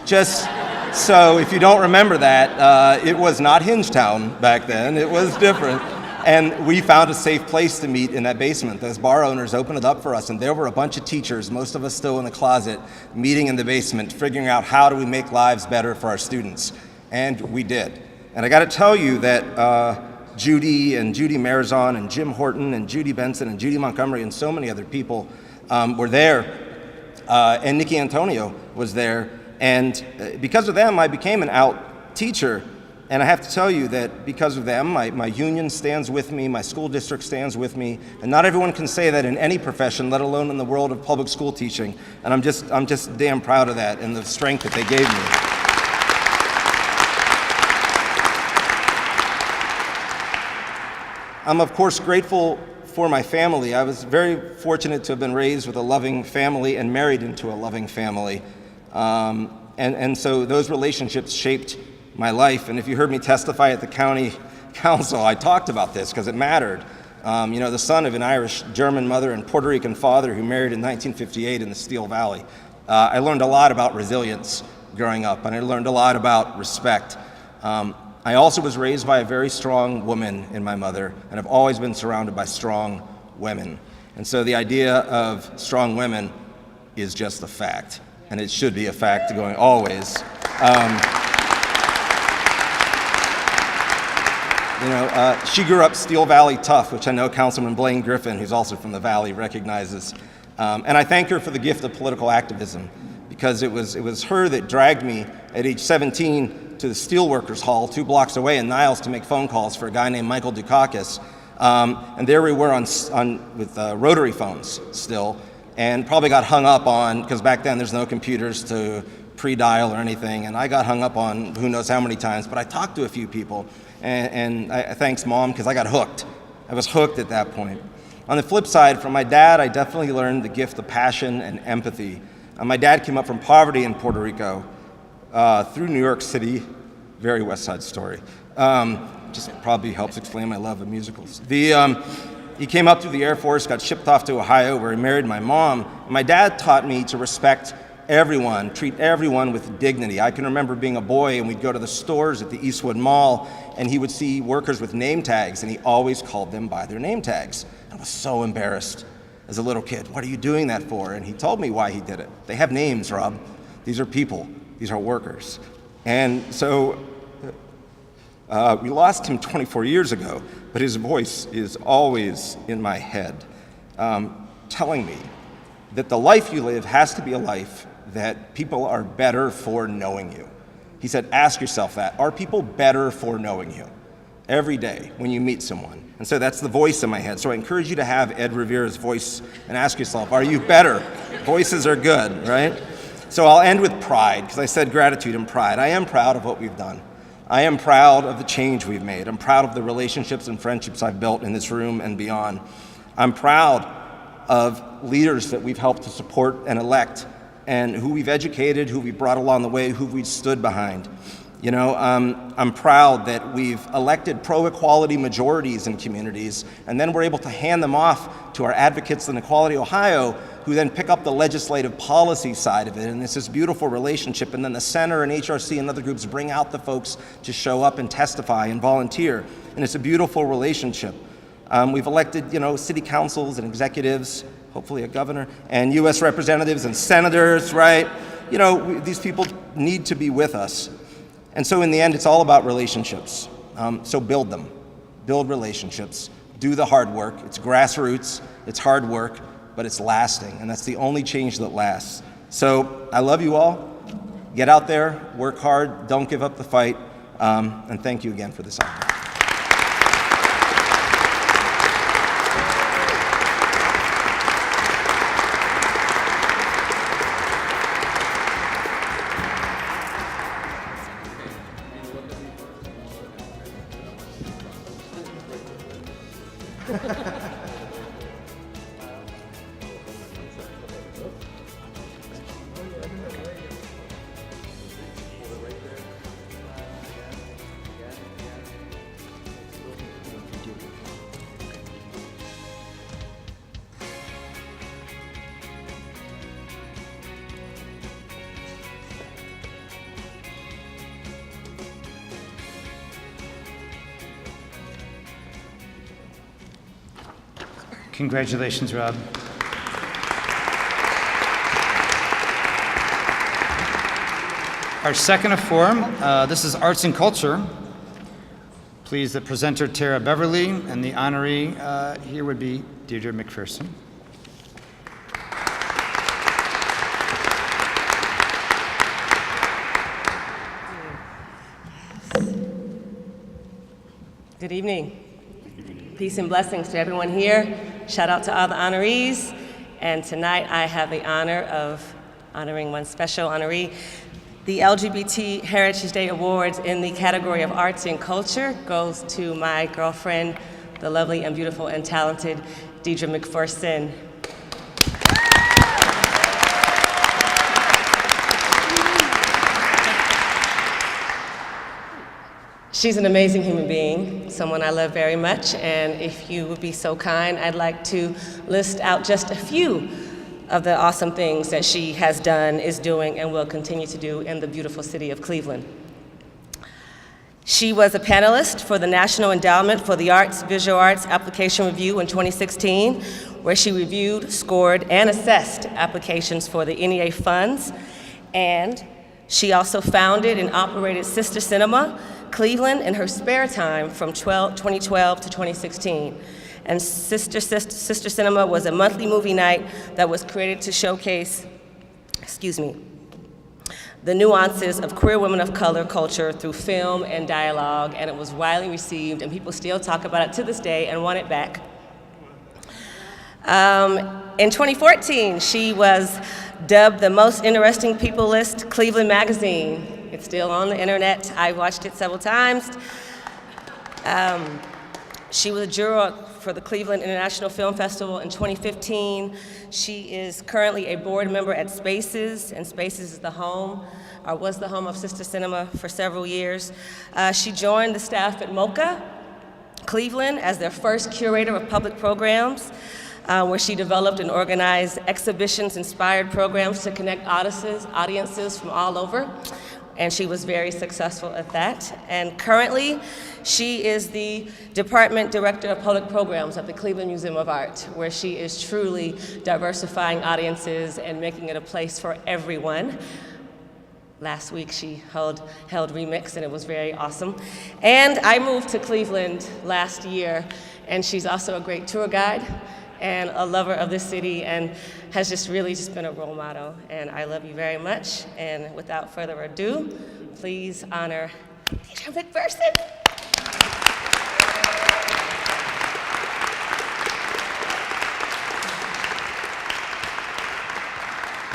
Just so if you don't remember that, it was not Hingetown back then, it was different. And we found a safe place to meet in that basement. Those bar owners opened it up for us, and there were a bunch of teachers, most of us still in the closet, meeting in the basement, figuring out how do we make lives better for our students. And we did. And I gotta tell you that Judy Marazon and Jim Horton and Judy Benson and Judy Montgomery and so many other people, were there, and Nikki Antonio was there. And because of them, I became an out teacher. And I have to tell you that because of them, my union stands with me, my school district stands with me, and not everyone can say that in any profession, let alone in the world of public school teaching. And I'm just damn proud of that and the strength that they gave me. I'm of course grateful for my family. I was very fortunate to have been raised with a loving family and married into a loving family. And so those relationships shaped my life. And if you heard me testify at the county council, I talked about this because it mattered. The son of an Irish-German mother and Puerto Rican father who married in 1958 in the Steel Valley. I learned a lot about resilience growing up, and I learned a lot about respect. I also was raised by a very strong woman in my mother, and I've always been surrounded by strong women. And so the idea of strong women is just a fact, and it should be a fact going always. She grew up Steel Valley tough, which I know Councilman Blaine Griffin, who's also from the Valley, recognizes. And I thank her for the gift of political activism, because it was her that dragged me at age 17 to the Steelworkers Hall 2 blocks away in Niles to make phone calls for a guy named Michael Dukakis. And there we were with rotary phones still, and probably got hung up on, because back then there's no computers to pre-dial or anything, and I got hung up on who knows how many times, but I talked to a few people, and thanks Mom, because I got hooked. I was hooked at that point. On the flip side, from my dad, I definitely learned the gift of passion and empathy. My dad came up from poverty in Puerto Rico, through New York City, very West Side Story. Just probably helps explain my love of musicals. He came up through the Air Force, got shipped off to Ohio, where he married my mom. My dad taught me to respect everyone, treat everyone with dignity. I can remember being a boy and we'd go to the stores at the Eastwood Mall and he would see workers with name tags and he always called them by their name tags. I was so embarrassed as a little kid. What are you doing that for? And he told me why he did it. They have names, Rob. These are people. These are workers. And so we lost him 24 years ago, but his voice is always in my head, telling me that the life you live has to be a life that people are better for knowing you. He said, ask yourself that. Are people better for knowing you? Every day when you meet someone. And so that's the voice in my head. So I encourage you to have Ed Rivera's voice and ask yourself, are you better? Voices are good, right? So I'll end with pride, because I said gratitude and pride. I am proud of what we've done. I am proud of the change we've made. I'm proud of the relationships and friendships I've built in this room and beyond. I'm proud of leaders that we've helped to support and elect, and who we've educated, who we've brought along the way, who we've stood behind. I'm proud that we've elected pro-equality majorities in communities, and then we're able to hand them off to our advocates in Equality Ohio, who then pick up the legislative policy side of it, and it's this beautiful relationship, and then the center and HRC and other groups bring out the folks to show up and testify and volunteer, and it's a beautiful relationship. We've elected, city councils and executives, hopefully a governor, and U.S. representatives and senators, right? These people need to be with us. And so in the end, it's all about relationships. So build them, build relationships, do the hard work. It's grassroots, it's hard work, but it's lasting, and that's the only change that lasts. So I love you all. Get out there, work hard, don't give up the fight, and thank you again for this opportunity. Congratulations, Rob. Our second of forum, this is Arts and Culture. Please, the presenter, Tara Beverly, and the honoree here would be Deirdre McPherson. Good evening. Peace and blessings to everyone here. Shout out to all the honorees. And tonight I have the honor of honoring one special honoree. The LGBT Heritage Day Awards in the category of arts and culture goes to my girlfriend, the lovely and beautiful and talented Deidre McPherson. She's an amazing human being, someone I love very much, and if you would be so kind, I'd like to list out just a few of the awesome things that she has done, is doing, and will continue to do in the beautiful city of Cleveland. She was a panelist for the National Endowment for the Arts Visual Arts Application Review in 2016, where she reviewed, scored, and assessed applications for the NEA funds. And she also founded and operated Sister Cinema Cleveland in her spare time from 2012 to 2016. And Sister Cinema was a monthly movie night that was created to showcase, the nuances of queer women of color culture through film and dialogue, and it was widely received, and people still talk about it to this day and want it back. In 2014, she was dubbed the most interesting people list Cleveland magazine. It's still on the internet. I watched it several times. She was a juror for the Cleveland International Film Festival in 2015. She is currently a board member at Spaces, and Spaces is the home, or was the home of Sister Cinema for several years. She joined the staff at MoCA Cleveland as their first curator of public programs, where she developed and organized exhibitions-inspired programs to connect audiences from all over. And she was very successful at that. And currently, she is the Department Director of Public Programs at the Cleveland Museum of Art, where she is truly diversifying audiences and making it a place for everyone. Last week, she held Remix, and it was very awesome. And I moved to Cleveland last year, and she's also a great tour guide and a lover of this city, and has just really been a role model. And I love you very much. And without further ado, please honor Deidre McPherson.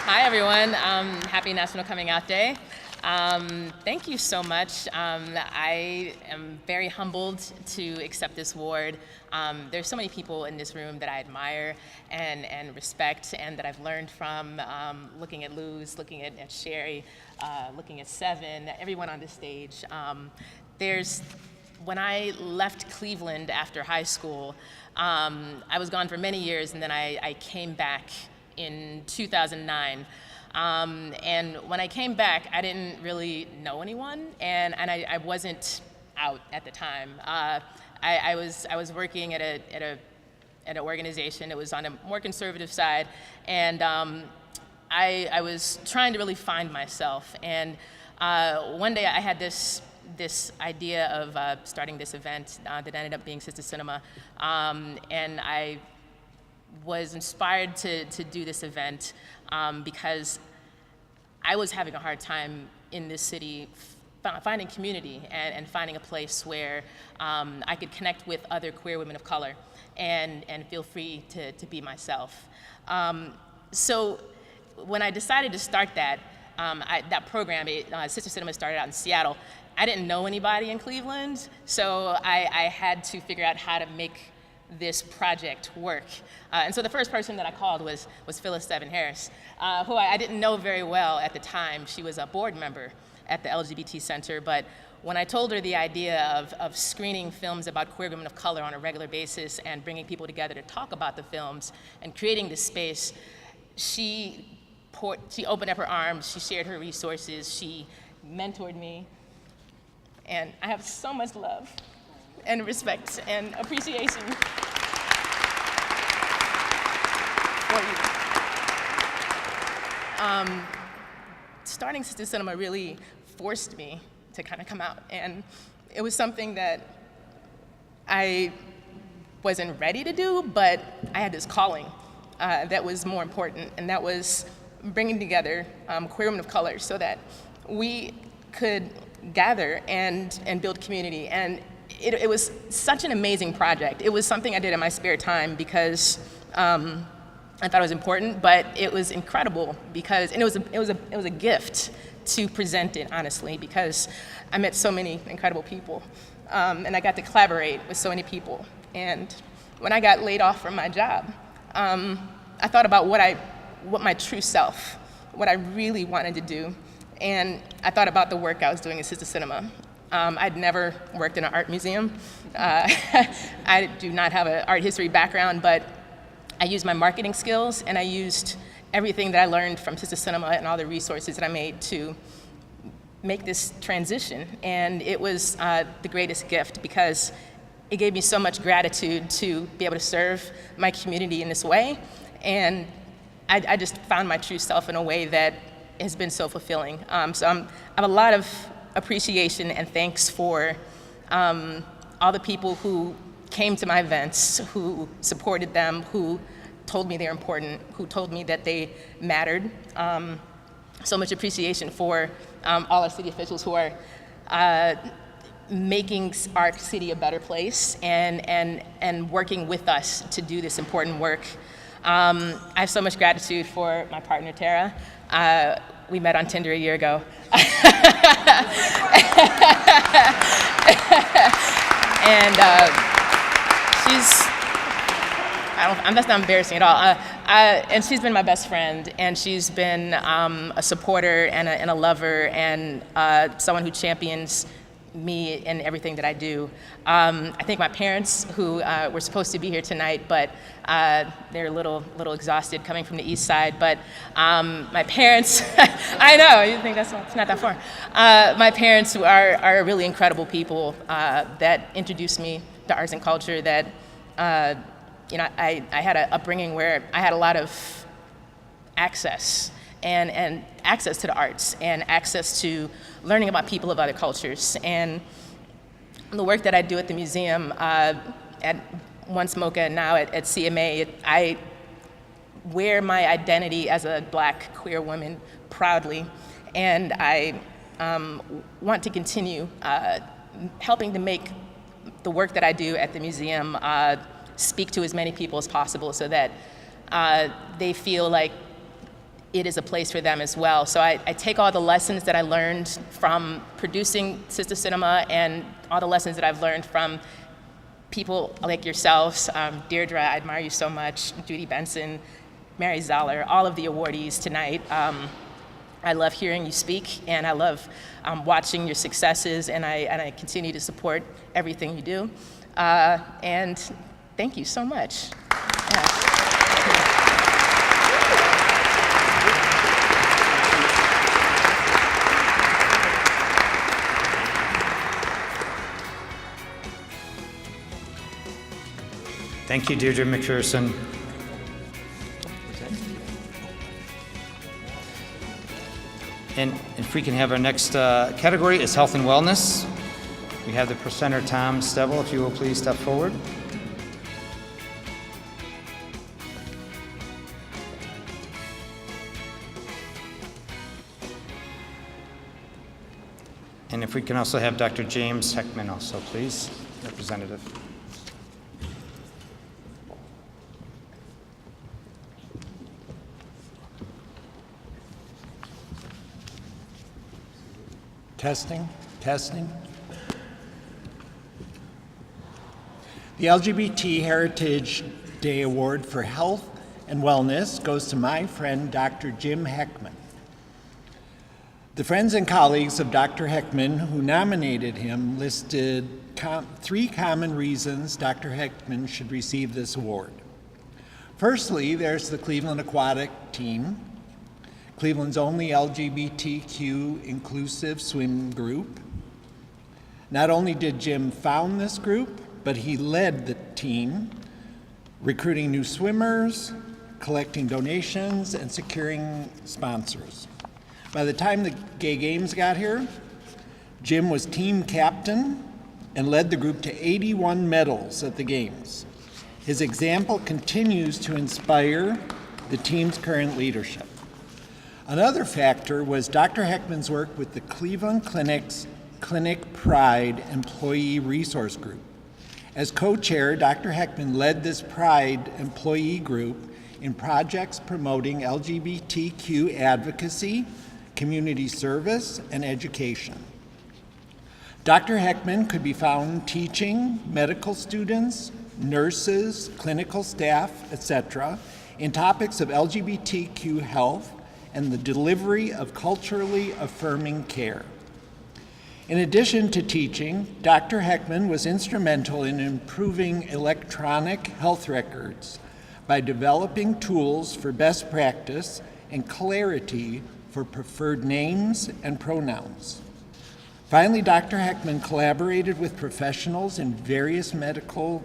Hi everyone, happy National Coming Out Day. Thank you so much. I am very humbled to accept this award. There's so many people in this room that I admire and respect, and that I've learned from, looking at Luz, looking at Sherry, looking at Seven, everyone on this stage. When I left Cleveland after high school, I was gone for many years, and then I came back in 2009. And when I came back, I didn't really know anyone, and I wasn't out at the time. I was working at an organization that was on a more conservative side, and I was trying to really find myself. And one day I had this idea of starting this event that ended up being Sister Cinema, and I was inspired to do this event because I was having a hard time in this city finding community and finding a place where I could connect with other queer women of color and feel free to be myself. So when I decided to start that program, Sister Cinema started out in Seattle. I didn't know anybody in Cleveland, so I had to figure out how to make this project work. And so the first person that I called was Phyllis Seven Harris, who I didn't know very well at the time. She was a board member at the LGBT Center, but when I told her the idea of screening films about queer women of color on a regular basis and bringing people together to talk about the films and creating this space, she opened up her arms, she shared her resources, she mentored me, and I have so much love and respect and appreciation for you. Starting Sister Cinema really forced me to kind of come out, and it was something that I wasn't ready to do, but I had this calling that was more important, and that was bringing together queer women of color so that we could gather and build community. And it was such an amazing project. It was something I did in my spare time because I thought it was important, but it was incredible because, and it was a gift to present it, honestly, because I met so many incredible people, and I got to collaborate with so many people. And when I got laid off from my job, I thought about what my true self, what I really wanted to do, and I thought about the work I was doing at Sister Cinema. I'd never worked in an art museum. I do not have an art history background, but I used my marketing skills and I used everything that I learned from Sister Cinema and all the resources that I made to make this transition. And it was the greatest gift because it gave me so much gratitude to be able to serve my community in this way. And I just found my true self in a way that has been so fulfilling. So I have a lot of appreciation and thanks for all the people who came to my events, who supported them, who told me they're important, who told me that they mattered. So much appreciation for all our city officials who are making our city a better place and working with us to do this important work. I have so much gratitude for my partner, Tara. We met on Tinder a year ago. And that's not embarrassing at all. And she's been my best friend, and she's been a supporter and a lover and someone who champions me in everything that I do. I think my parents, who were supposed to be here tonight, but they're a little exhausted coming from the east side, but my parents, I know, you think it's not that far. My parents are really incredible people that introduced me to arts and culture, that I had an upbringing where I had a lot of access and access to the arts and access to learning about people of other cultures. And the work that I do at the museum, at Once MoCA and now at CMA, I wear my identity as a Black queer woman proudly, and I want to continue helping to make the work that I do at the museum speak to as many people as possible so that they feel like it is a place for them as well. So I take all the lessons that I learned from producing Sister Cinema and all the lessons that I've learned from people like yourselves, Deirdre, I admire you so much, Judy Benson, Mary Zoller, all of the awardees tonight. I love hearing you speak, and I love watching your successes, and I continue to support everything you do. And thank you so much. Yeah. Thank you, Deirdre McPherson. And if we can have our next category is health and wellness. We have the presenter, Tom Stevel, if you will please step forward. And if we can also have Dr. James Heckman also, please, representative. Testing. The LGBT Heritage Day Award for Health and Wellness goes to my friend, Dr. Jim Heckman. The friends and colleagues of Dr. Heckman who nominated him listed 3 common reasons Dr. Heckman should receive this award. Firstly, there's the Cleveland Aquatic Team, Cleveland's only LGBTQ inclusive swim group. Not only did Jim found this group, but he led the team, recruiting new swimmers, collecting donations, and securing sponsors. By the time the Gay Games got here, Jim was team captain and led the group to 81 medals at the Games. His example continues to inspire the team's current leadership. Another factor was Dr. Heckman's work with the Cleveland Clinic's Clinic Pride Employee Resource Group. As co-chair, Dr. Heckman led this Pride employee group in projects promoting LGBTQ advocacy, community service, and education. Dr. Heckman could be found teaching medical students, nurses, clinical staff, etc., in topics of LGBTQ health and the delivery of culturally affirming care. In addition to teaching, Dr. Heckman was instrumental in improving electronic health records by developing tools for best practice and clarity for preferred names and pronouns. Finally, Dr. Heckman collaborated with professionals in various medical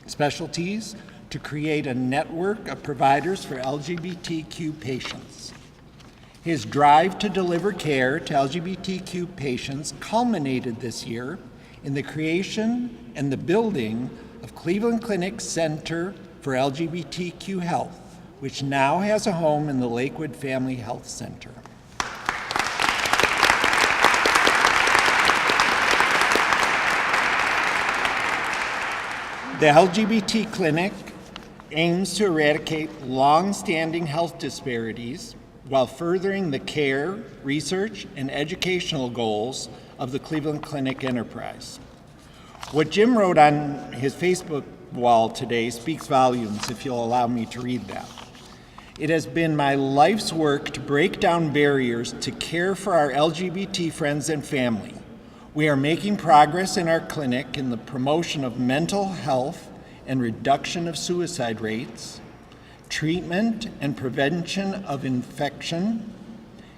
specialties to create a network of providers for LGBTQ patients. His drive to deliver care to LGBTQ patients culminated this year in the creation and the building of Cleveland Clinic Center for LGBTQ Health, which now has a home in the Lakewood Family Health Center. The LGBT Clinic aims to eradicate long-standing health disparities while furthering the care, research, and educational goals of the Cleveland Clinic enterprise. What Jim wrote on his Facebook wall today speaks volumes, if you'll allow me to read that. It has been my life's work to break down barriers to care for our LGBT friends and family. We are making progress in our clinic in the promotion of mental health and reduction of suicide rates, treatment and prevention of infection,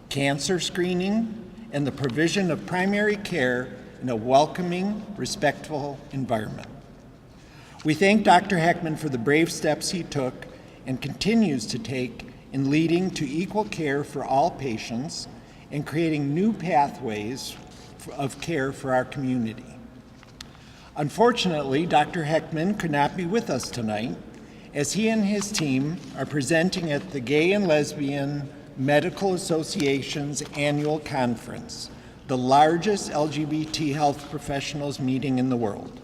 cancer screening, and the provision of primary care in a welcoming, respectful environment. We thank Dr. Heckman for the brave steps he took and continues to take in leading to equal care for all patients and creating new pathways of care for our community. Unfortunately, Dr. Heckman could not be with us tonight, as he and his team are presenting at the Gay and Lesbian Medical Association's annual conference, the largest LGBT health professionals meeting in the world.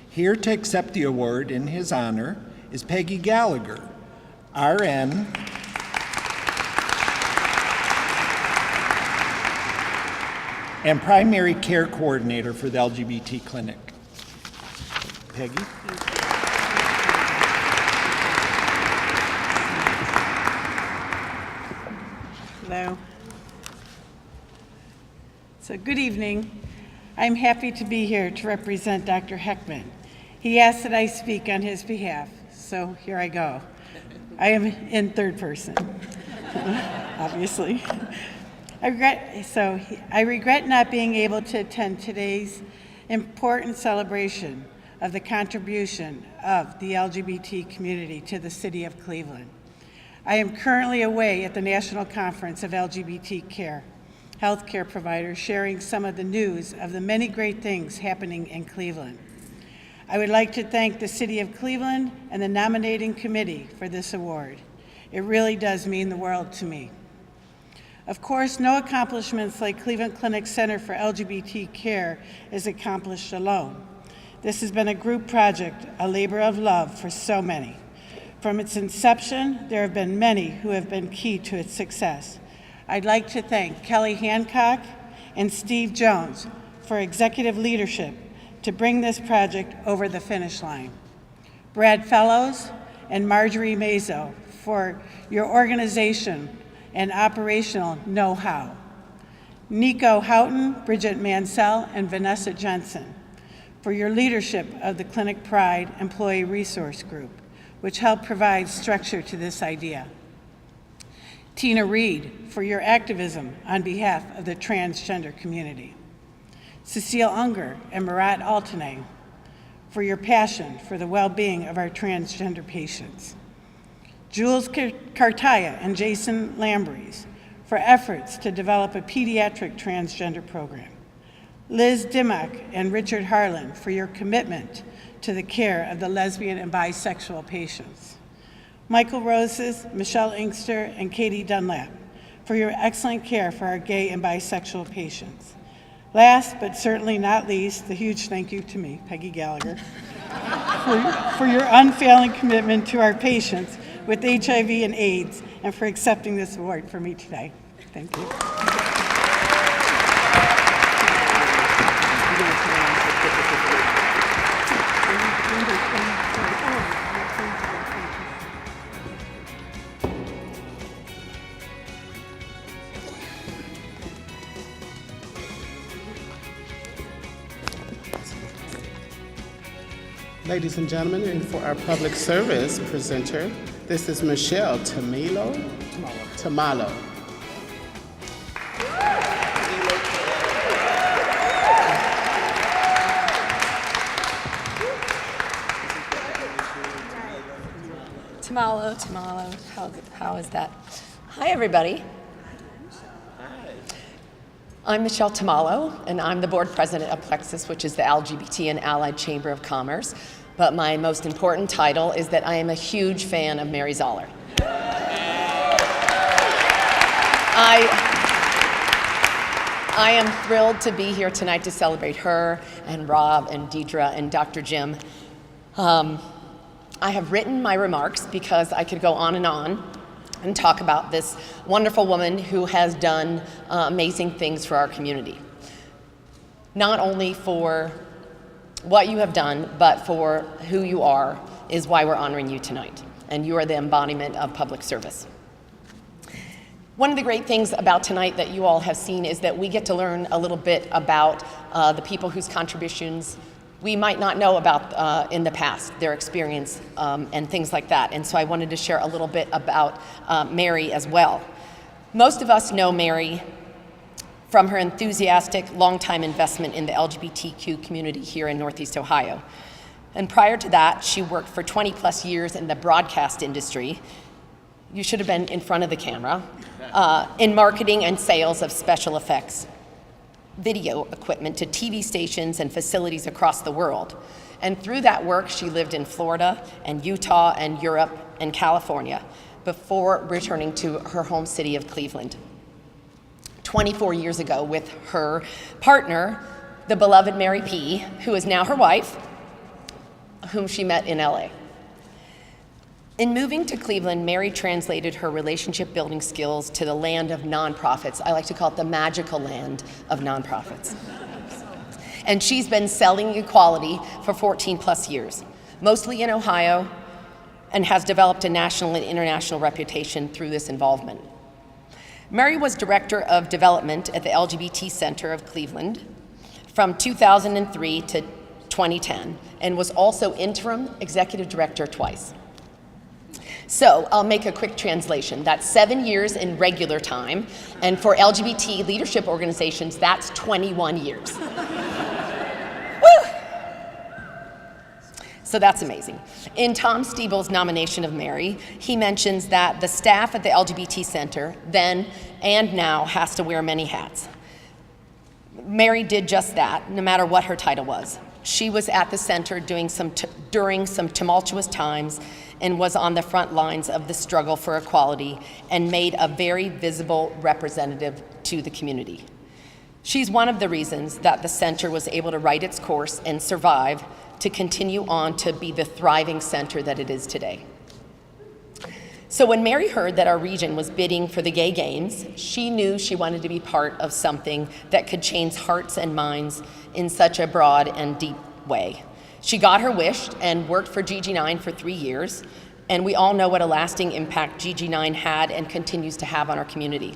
Here to accept the award in his honor is Peggy Gallagher, RN, and primary care coordinator for the LGBT Clinic. Peggy? Hello. So good evening. I'm happy to be here to represent Dr. Heckman. He asked that I speak on his behalf, so here I go. I am in third person, obviously. I regret not being able to attend today's important celebration of the contribution of the LGBT community to the city of Cleveland. I am currently away at the National Conference of LGBT healthcare providers, sharing some of the news of the many great things happening in Cleveland. I would like to thank the City of Cleveland and the nominating committee for this award. It really does mean the world to me. Of course, no accomplishments like Cleveland Clinic Center for LGBT Care is accomplished alone. This has been a group project, a labor of love for so many. From its inception, there have been many who have been key to its success. I'd like to thank Kelly Hancock and Steve Jones for executive leadership to bring this project over the finish line. Brad Fellows and Marjorie Mazo for your organization and operational know-how. Nico Houghton, Bridget Mansell, and Vanessa Jensen for your leadership of the Clinic Pride Employee Resource Group, which helped provide structure to this idea. Tina Reed for your activism on behalf of the transgender community. Cecile Unger and Marat Altanay for your passion for the well-being of our transgender patients. Jules Cartaya and Jason Lambries for efforts to develop a pediatric transgender program. Liz Dimmock and Richard Harlan for your commitment to the care of the lesbian and bisexual patients. Michael Roses, Michelle Inkster, and Katie Dunlap for your excellent care for our gay and bisexual patients. Last but certainly not least, a huge thank you to me, Peggy Gallagher, for your unfailing commitment to our patients with HIV and AIDS, and for accepting this award for me today. Thank you. Ladies and gentlemen, and for our public service presenter, this is Michelle Tamalo. Tamalo, how is that? Hi, everybody. I'm Michelle Tamalo, and I'm the board president of Plexus, which is the LGBT and Allied Chamber of Commerce. But my most important title is that I am a huge fan of Mary Zoller. I am thrilled to be here tonight to celebrate her and Rob and Deidre and Dr. Jim. I have written my remarks because I could go on and talk about this wonderful woman who has done amazing things for our community. Not only for what you have done, but for who you are is why we're honoring you tonight. And you are the embodiment of public service. One of the great things about tonight that you all have seen is that we get to learn a little bit about the people whose contributions we might not know about in the past, their experience and things like that. And so I wanted to share a little bit about Mary as well. Most of us know Mary from her enthusiastic, long-time investment in the LGBTQ community here in Northeast Ohio. And prior to that, she worked for 20 plus years in the broadcast industry. You should have been in front of the camera, in marketing and sales of special effects video equipment to TV stations and facilities across the world. And through that work, she lived in Florida and Utah and Europe and California before returning to her home city of Cleveland. 24 years ago with her partner, the beloved Mary P., who is now her wife, whom she met in LA. In moving to Cleveland, Mary translated her relationship building skills to the land of nonprofits. I like to call it the magical land of nonprofits. And she's been selling equality for 14 plus years, mostly in Ohio, and has developed a national and international reputation through this involvement. Mary was Director of Development at the LGBT Center of Cleveland from 2003 to 2010, and was also interim executive director twice. So I'll make a quick translation. That's 7 years in regular time, and for LGBT leadership organizations, that's 21 years. Woo! So that's amazing. In Tom Stiebel's nomination of Mary, he mentions that the staff at the LGBT Center then and now has to wear many hats. Mary did just that, no matter what her title was. She was at the center during some tumultuous times and was on the front lines of the struggle for equality and made a very visible representative to the community. She's one of the reasons that the center was able to write its course and survive to continue on to be the thriving center that it is today. So when Mary heard that our region was bidding for the Gay Games, she knew she wanted to be part of something that could change hearts and minds in such a broad and deep way. She got her wish and worked for GG9 for 3 years, and we all know what a lasting impact GG9 had and continues to have on our community.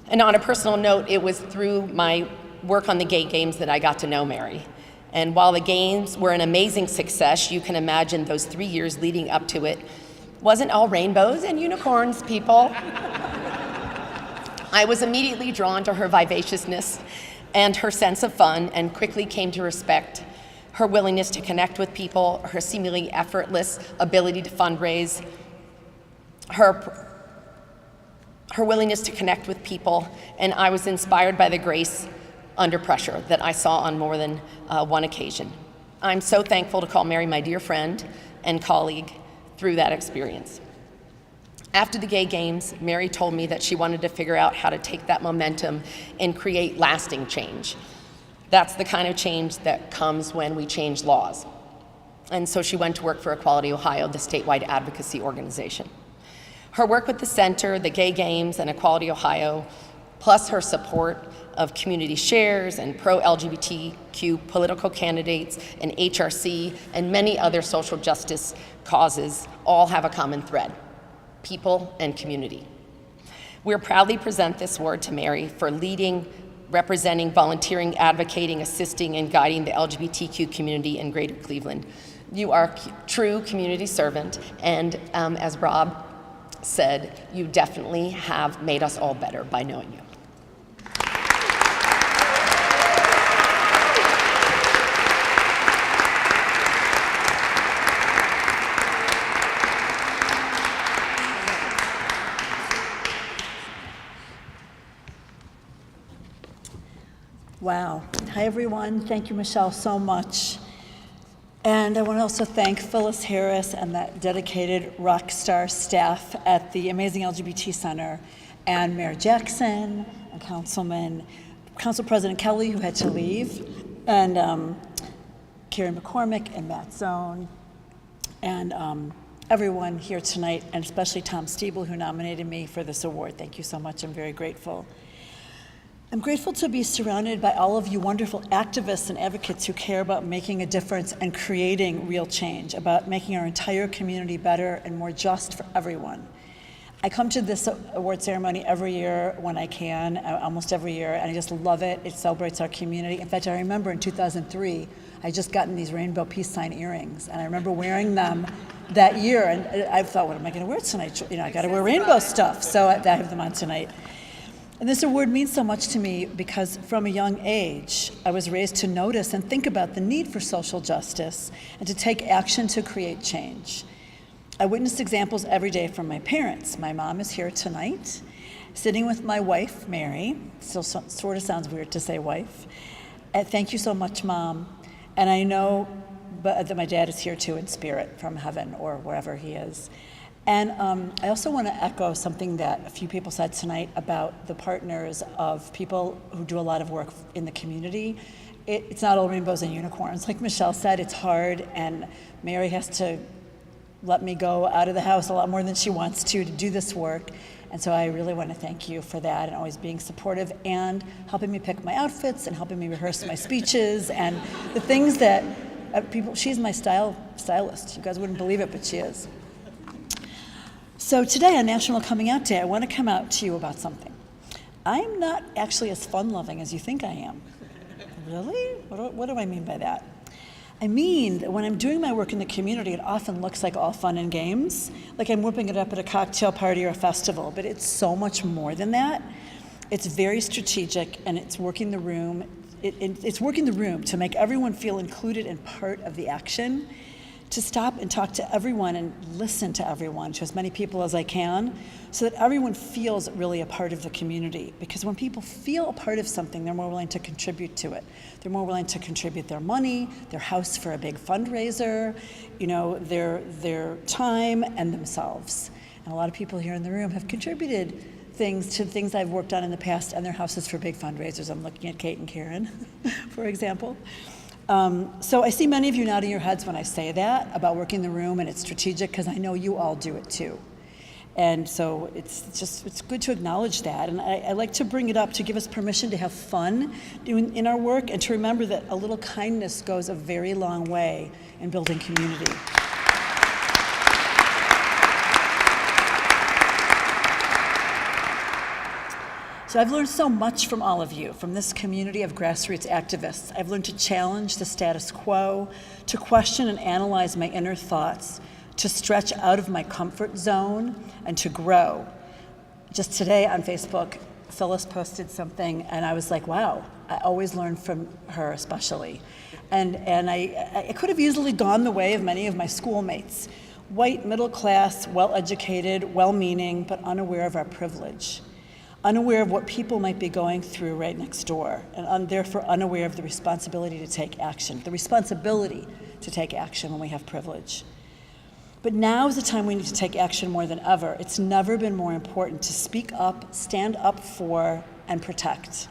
And on a personal note, it was through my work on the Gay Games that I got to know Mary. And while the games were an amazing success, you can imagine those 3 years leading up to it wasn't all rainbows and unicorns, people. I was immediately drawn to her vivaciousness and her sense of fun, and quickly came to respect her willingness to connect with people, her seemingly effortless ability to fundraise, her willingness to connect with people, and I was inspired by the grace under pressure that I saw on more than one occasion. I'm so thankful to call Mary my dear friend and colleague through that experience. After the Gay Games, Mary told me that she wanted to figure out how to take that momentum and create lasting change. That's the kind of change that comes when we change laws. And so she went to work for Equality Ohio, the statewide advocacy organization. Her work with the center, the Gay Games, and Equality Ohio, plus her support of community shares and pro-LGBTQ political candidates and HRC and many other social justice causes all have a common thread: people and community. We proudly present this award to Mary for leading, representing, volunteering, advocating, assisting, and guiding the LGBTQ community in Greater Cleveland. You are a true community servant, and as Rob said, you definitely have made us all better by knowing you. Wow. Hi, everyone. Thank you, Michelle, so much. And I want to also thank Phyllis Harris and that dedicated rock star staff at the amazing LGBT Center, and Mayor Jackson, and Council President Kelly, who had to leave, and Carrie McCormick and Matt Zone, and everyone here tonight, and especially Tom Stiebel, who nominated me for this award. Thank you so much. I'm very grateful. I'm grateful to be surrounded by all of you wonderful activists and advocates who care about making a difference and creating real change, about making our entire community better and more just for everyone. I come to this award ceremony every year when I can, almost every year, and I just love it. It celebrates our community. In fact, I remember in 2003, I just gotten these rainbow peace sign earrings, and I remember wearing them that year, and I thought, what am I gonna wear tonight? You know, I gotta wear rainbow stuff, so I have them on tonight. And this award means so much to me because from a young age, I was raised to notice and think about the need for social justice and to take action to create change. I witnessed examples every day from my parents. My mom is here tonight, sitting with my wife, Mary. Still sort of sounds weird to say wife. Thank you so much, Mom. And I know that my dad is here too in spirit from heaven or wherever he is. And I also want to echo something that a few people said tonight about the partners of people who do a lot of work in the community. It's not all rainbows and unicorns. Like Michelle said, it's hard, and Mary has to let me go out of the house a lot more than she wants to do this work. And so I really want to thank you for that and always being supportive and helping me pick my outfits and helping me rehearse my speeches and the things that she's my stylist. You guys wouldn't believe it, but she is. So today on National Coming Out Day, I want to come out to you about something. I'm not actually as fun-loving as you think I am. Really? What do I mean by that? I mean that when I'm doing my work in the community, it often looks like all fun and games, like I'm whipping it up at a cocktail party or a festival, but it's so much more than that. It's very strategic, and it's working the room. It's working the room to make everyone feel included and part of the action, to stop and talk to everyone and listen to everyone, to as many people as I can, so that everyone feels really a part of the community. Because when people feel a part of something, they're more willing to contribute to it. They're more willing to contribute their money, their house for a big fundraiser, their time and themselves. And a lot of people here in the room have contributed things to things I've worked on in the past and their houses for big fundraisers. I'm looking at Kate and Karen, for example. So I see many of you nodding your heads when I say that about working the room, and it's strategic because I know you all do it too. And so it's good to acknowledge that. And I like to bring it up to give us permission to have fun in our work and to remember that a little kindness goes a very long way in building community. So I've learned so much from all of you, from this community of grassroots activists. I've learned to challenge the status quo, to question and analyze my inner thoughts, to stretch out of my comfort zone, and to grow. Just today on Facebook, Phyllis posted something, and I was like, wow, I always learn from her especially. And I could have easily gone the way of many of my schoolmates, white, middle class, well-educated, well-meaning, but unaware of our privilege. Unaware of what people might be going through right next door, and therefore unaware of the responsibility to take action, when we have privilege. But now is the time we need to take action more than ever. It's never been more important to speak up, stand up for, and protect.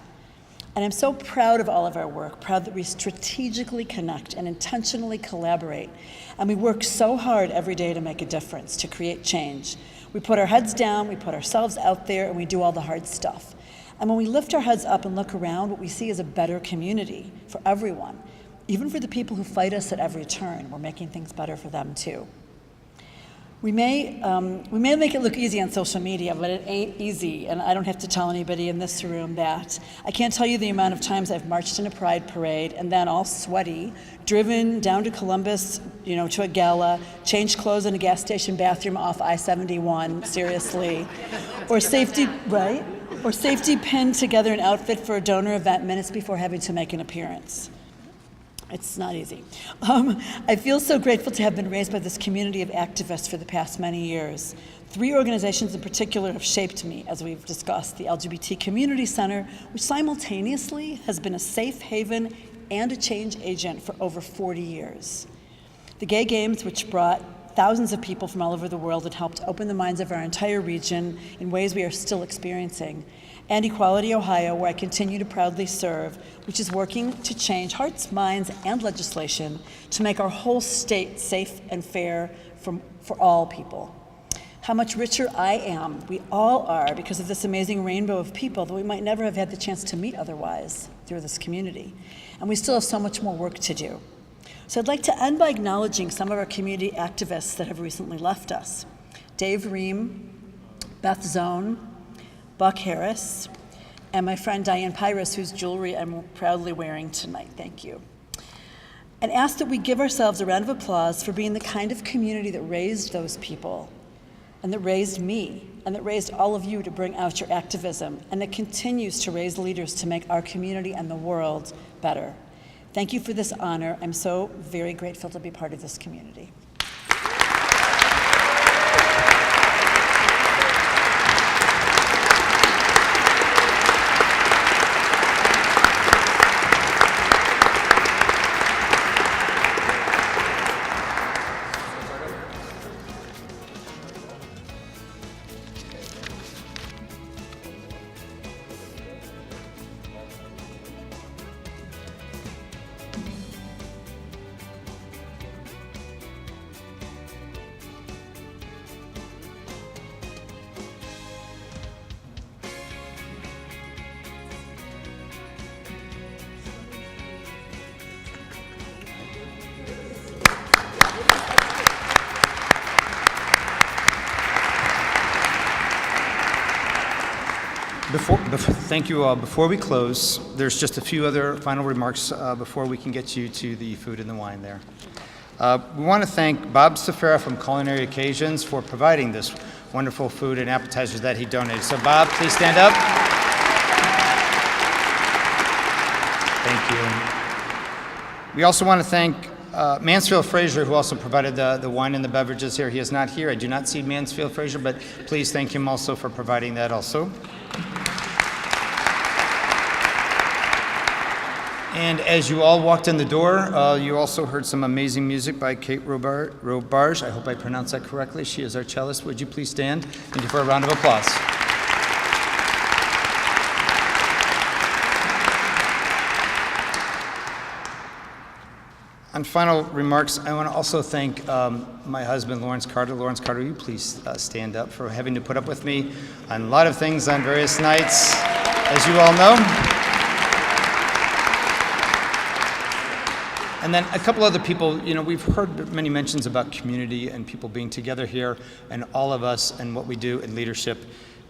And I'm so proud of all of our work, proud that we strategically connect and intentionally collaborate. And we work so hard every day to make a difference, to create change. We put our heads down, we put ourselves out there, and we do all the hard stuff. And when we lift our heads up and look around, what we see is a better community for everyone. Even for the people who fight us at every turn, we're making things better for them too. We may make it look easy on social media, but it ain't easy, and I don't have to tell anybody in this room that. I can't tell you the amount of times I've marched in a pride parade and then all sweaty, driven down to Columbus, to a gala, changed clothes in a gas station bathroom off I-71, seriously, or safety pinned together an outfit for a donor event minutes before having to make an appearance. It's not easy. I feel so grateful to have been raised by this community of activists for the past many years. 3 organizations in particular have shaped me, as we've discussed: the LGBT Community Center, which simultaneously has been a safe haven and a change agent for over 40 years. The Gay Games, which brought thousands of people from all over the world and helped open the minds of our entire region in ways we are still experiencing. And Equality Ohio, where I continue to proudly serve, which is working to change hearts, minds, and legislation to make our whole state safe and fair for all people. How much richer I am, we all are, because of this amazing rainbow of people that we might never have had the chance to meet otherwise through this community. And we still have so much more work to do. So I'd like to end by acknowledging some of our community activists that have recently left us. Dave Ream, Beth Zone, Buck Harris, and my friend Diane Pyrus, whose jewelry I'm proudly wearing tonight. Thank you. And ask that we give ourselves a round of applause for being the kind of community that raised those people, and that raised me, and that raised all of you to bring out your activism, and that continues to raise leaders to make our community and the world better. Thank you for this honor. I'm so very grateful to be part of this community. Thank you all. Before we close, there's just a few other final remarks before we can get you to the food and the wine there. We want to thank Bob Safara from Culinary Occasions for providing this wonderful food and appetizers that he donated. So Bob, please stand up. Thank you. We also want to thank Mansfield Fraser, who also provided the wine and the beverages here. He is not here. I do not see Mansfield Fraser, but please thank him also for providing that also. And as you all walked in the door, you also heard some amazing music by Kate Robarge. I hope I pronounced that correctly. She is our cellist. Would you please stand? Thank you for a round of applause. On final remarks, I want to also thank my husband, Lawrence Carter. Lawrence Carter, will you please stand up for having to put up with me on a lot of things on various nights, as you all know. And then a couple other people, we've heard many mentions about community and people being together here and all of us and what we do in leadership.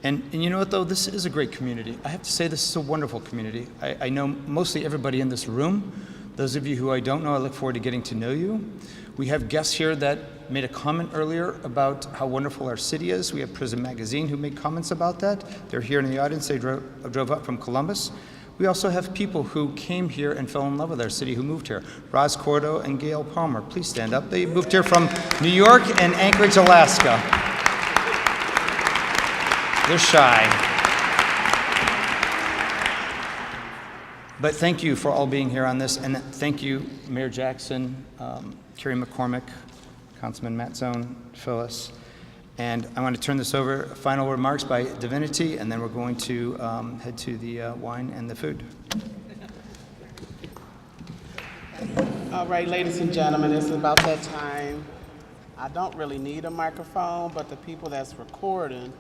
And you know what, though? This is a great community. I have to say this is a wonderful community. I know mostly everybody in this room. Those of you who I don't know, I look forward to getting to know you. We have guests here that made a comment earlier about how wonderful our city is. We have Prism Magazine who made comments about that. They're here in the audience. They drove up from Columbus. We also have people who came here and fell in love with our city who moved here. Roz Cordo and Gail Palmer, please stand up. They moved here from New York and Anchorage, Alaska. They're shy. But thank you for all being here on this, and thank you, Mayor Jackson, Carrie McCormick, Councilman Matt Zone, Phyllis, And I want to turn this over, final remarks by Divinity, and then we're going to head to the wine and the food. All right, ladies and gentlemen, it's about that time. I don't really need a microphone, but the people that's recording.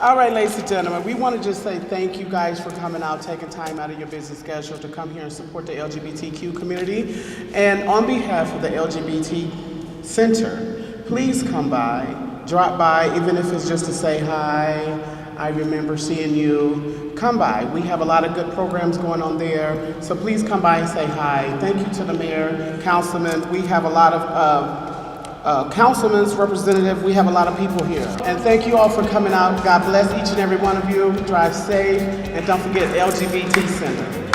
All right, ladies and gentlemen, we want to just say thank you guys for coming out, taking time out of your busy schedule to come here and support the LGBTQ community. And on behalf of the LGBT Center, please come by, drop by, even if it's just to say hi. I remember seeing you. Come by. We have a lot of good programs going on there, so please come by and say hi. Thank you to the mayor, councilman. We have a lot of councilman's representative. We have a lot of people here. And thank you all for coming out. God bless each and every one of you. Drive safe, and don't forget LGBT Center.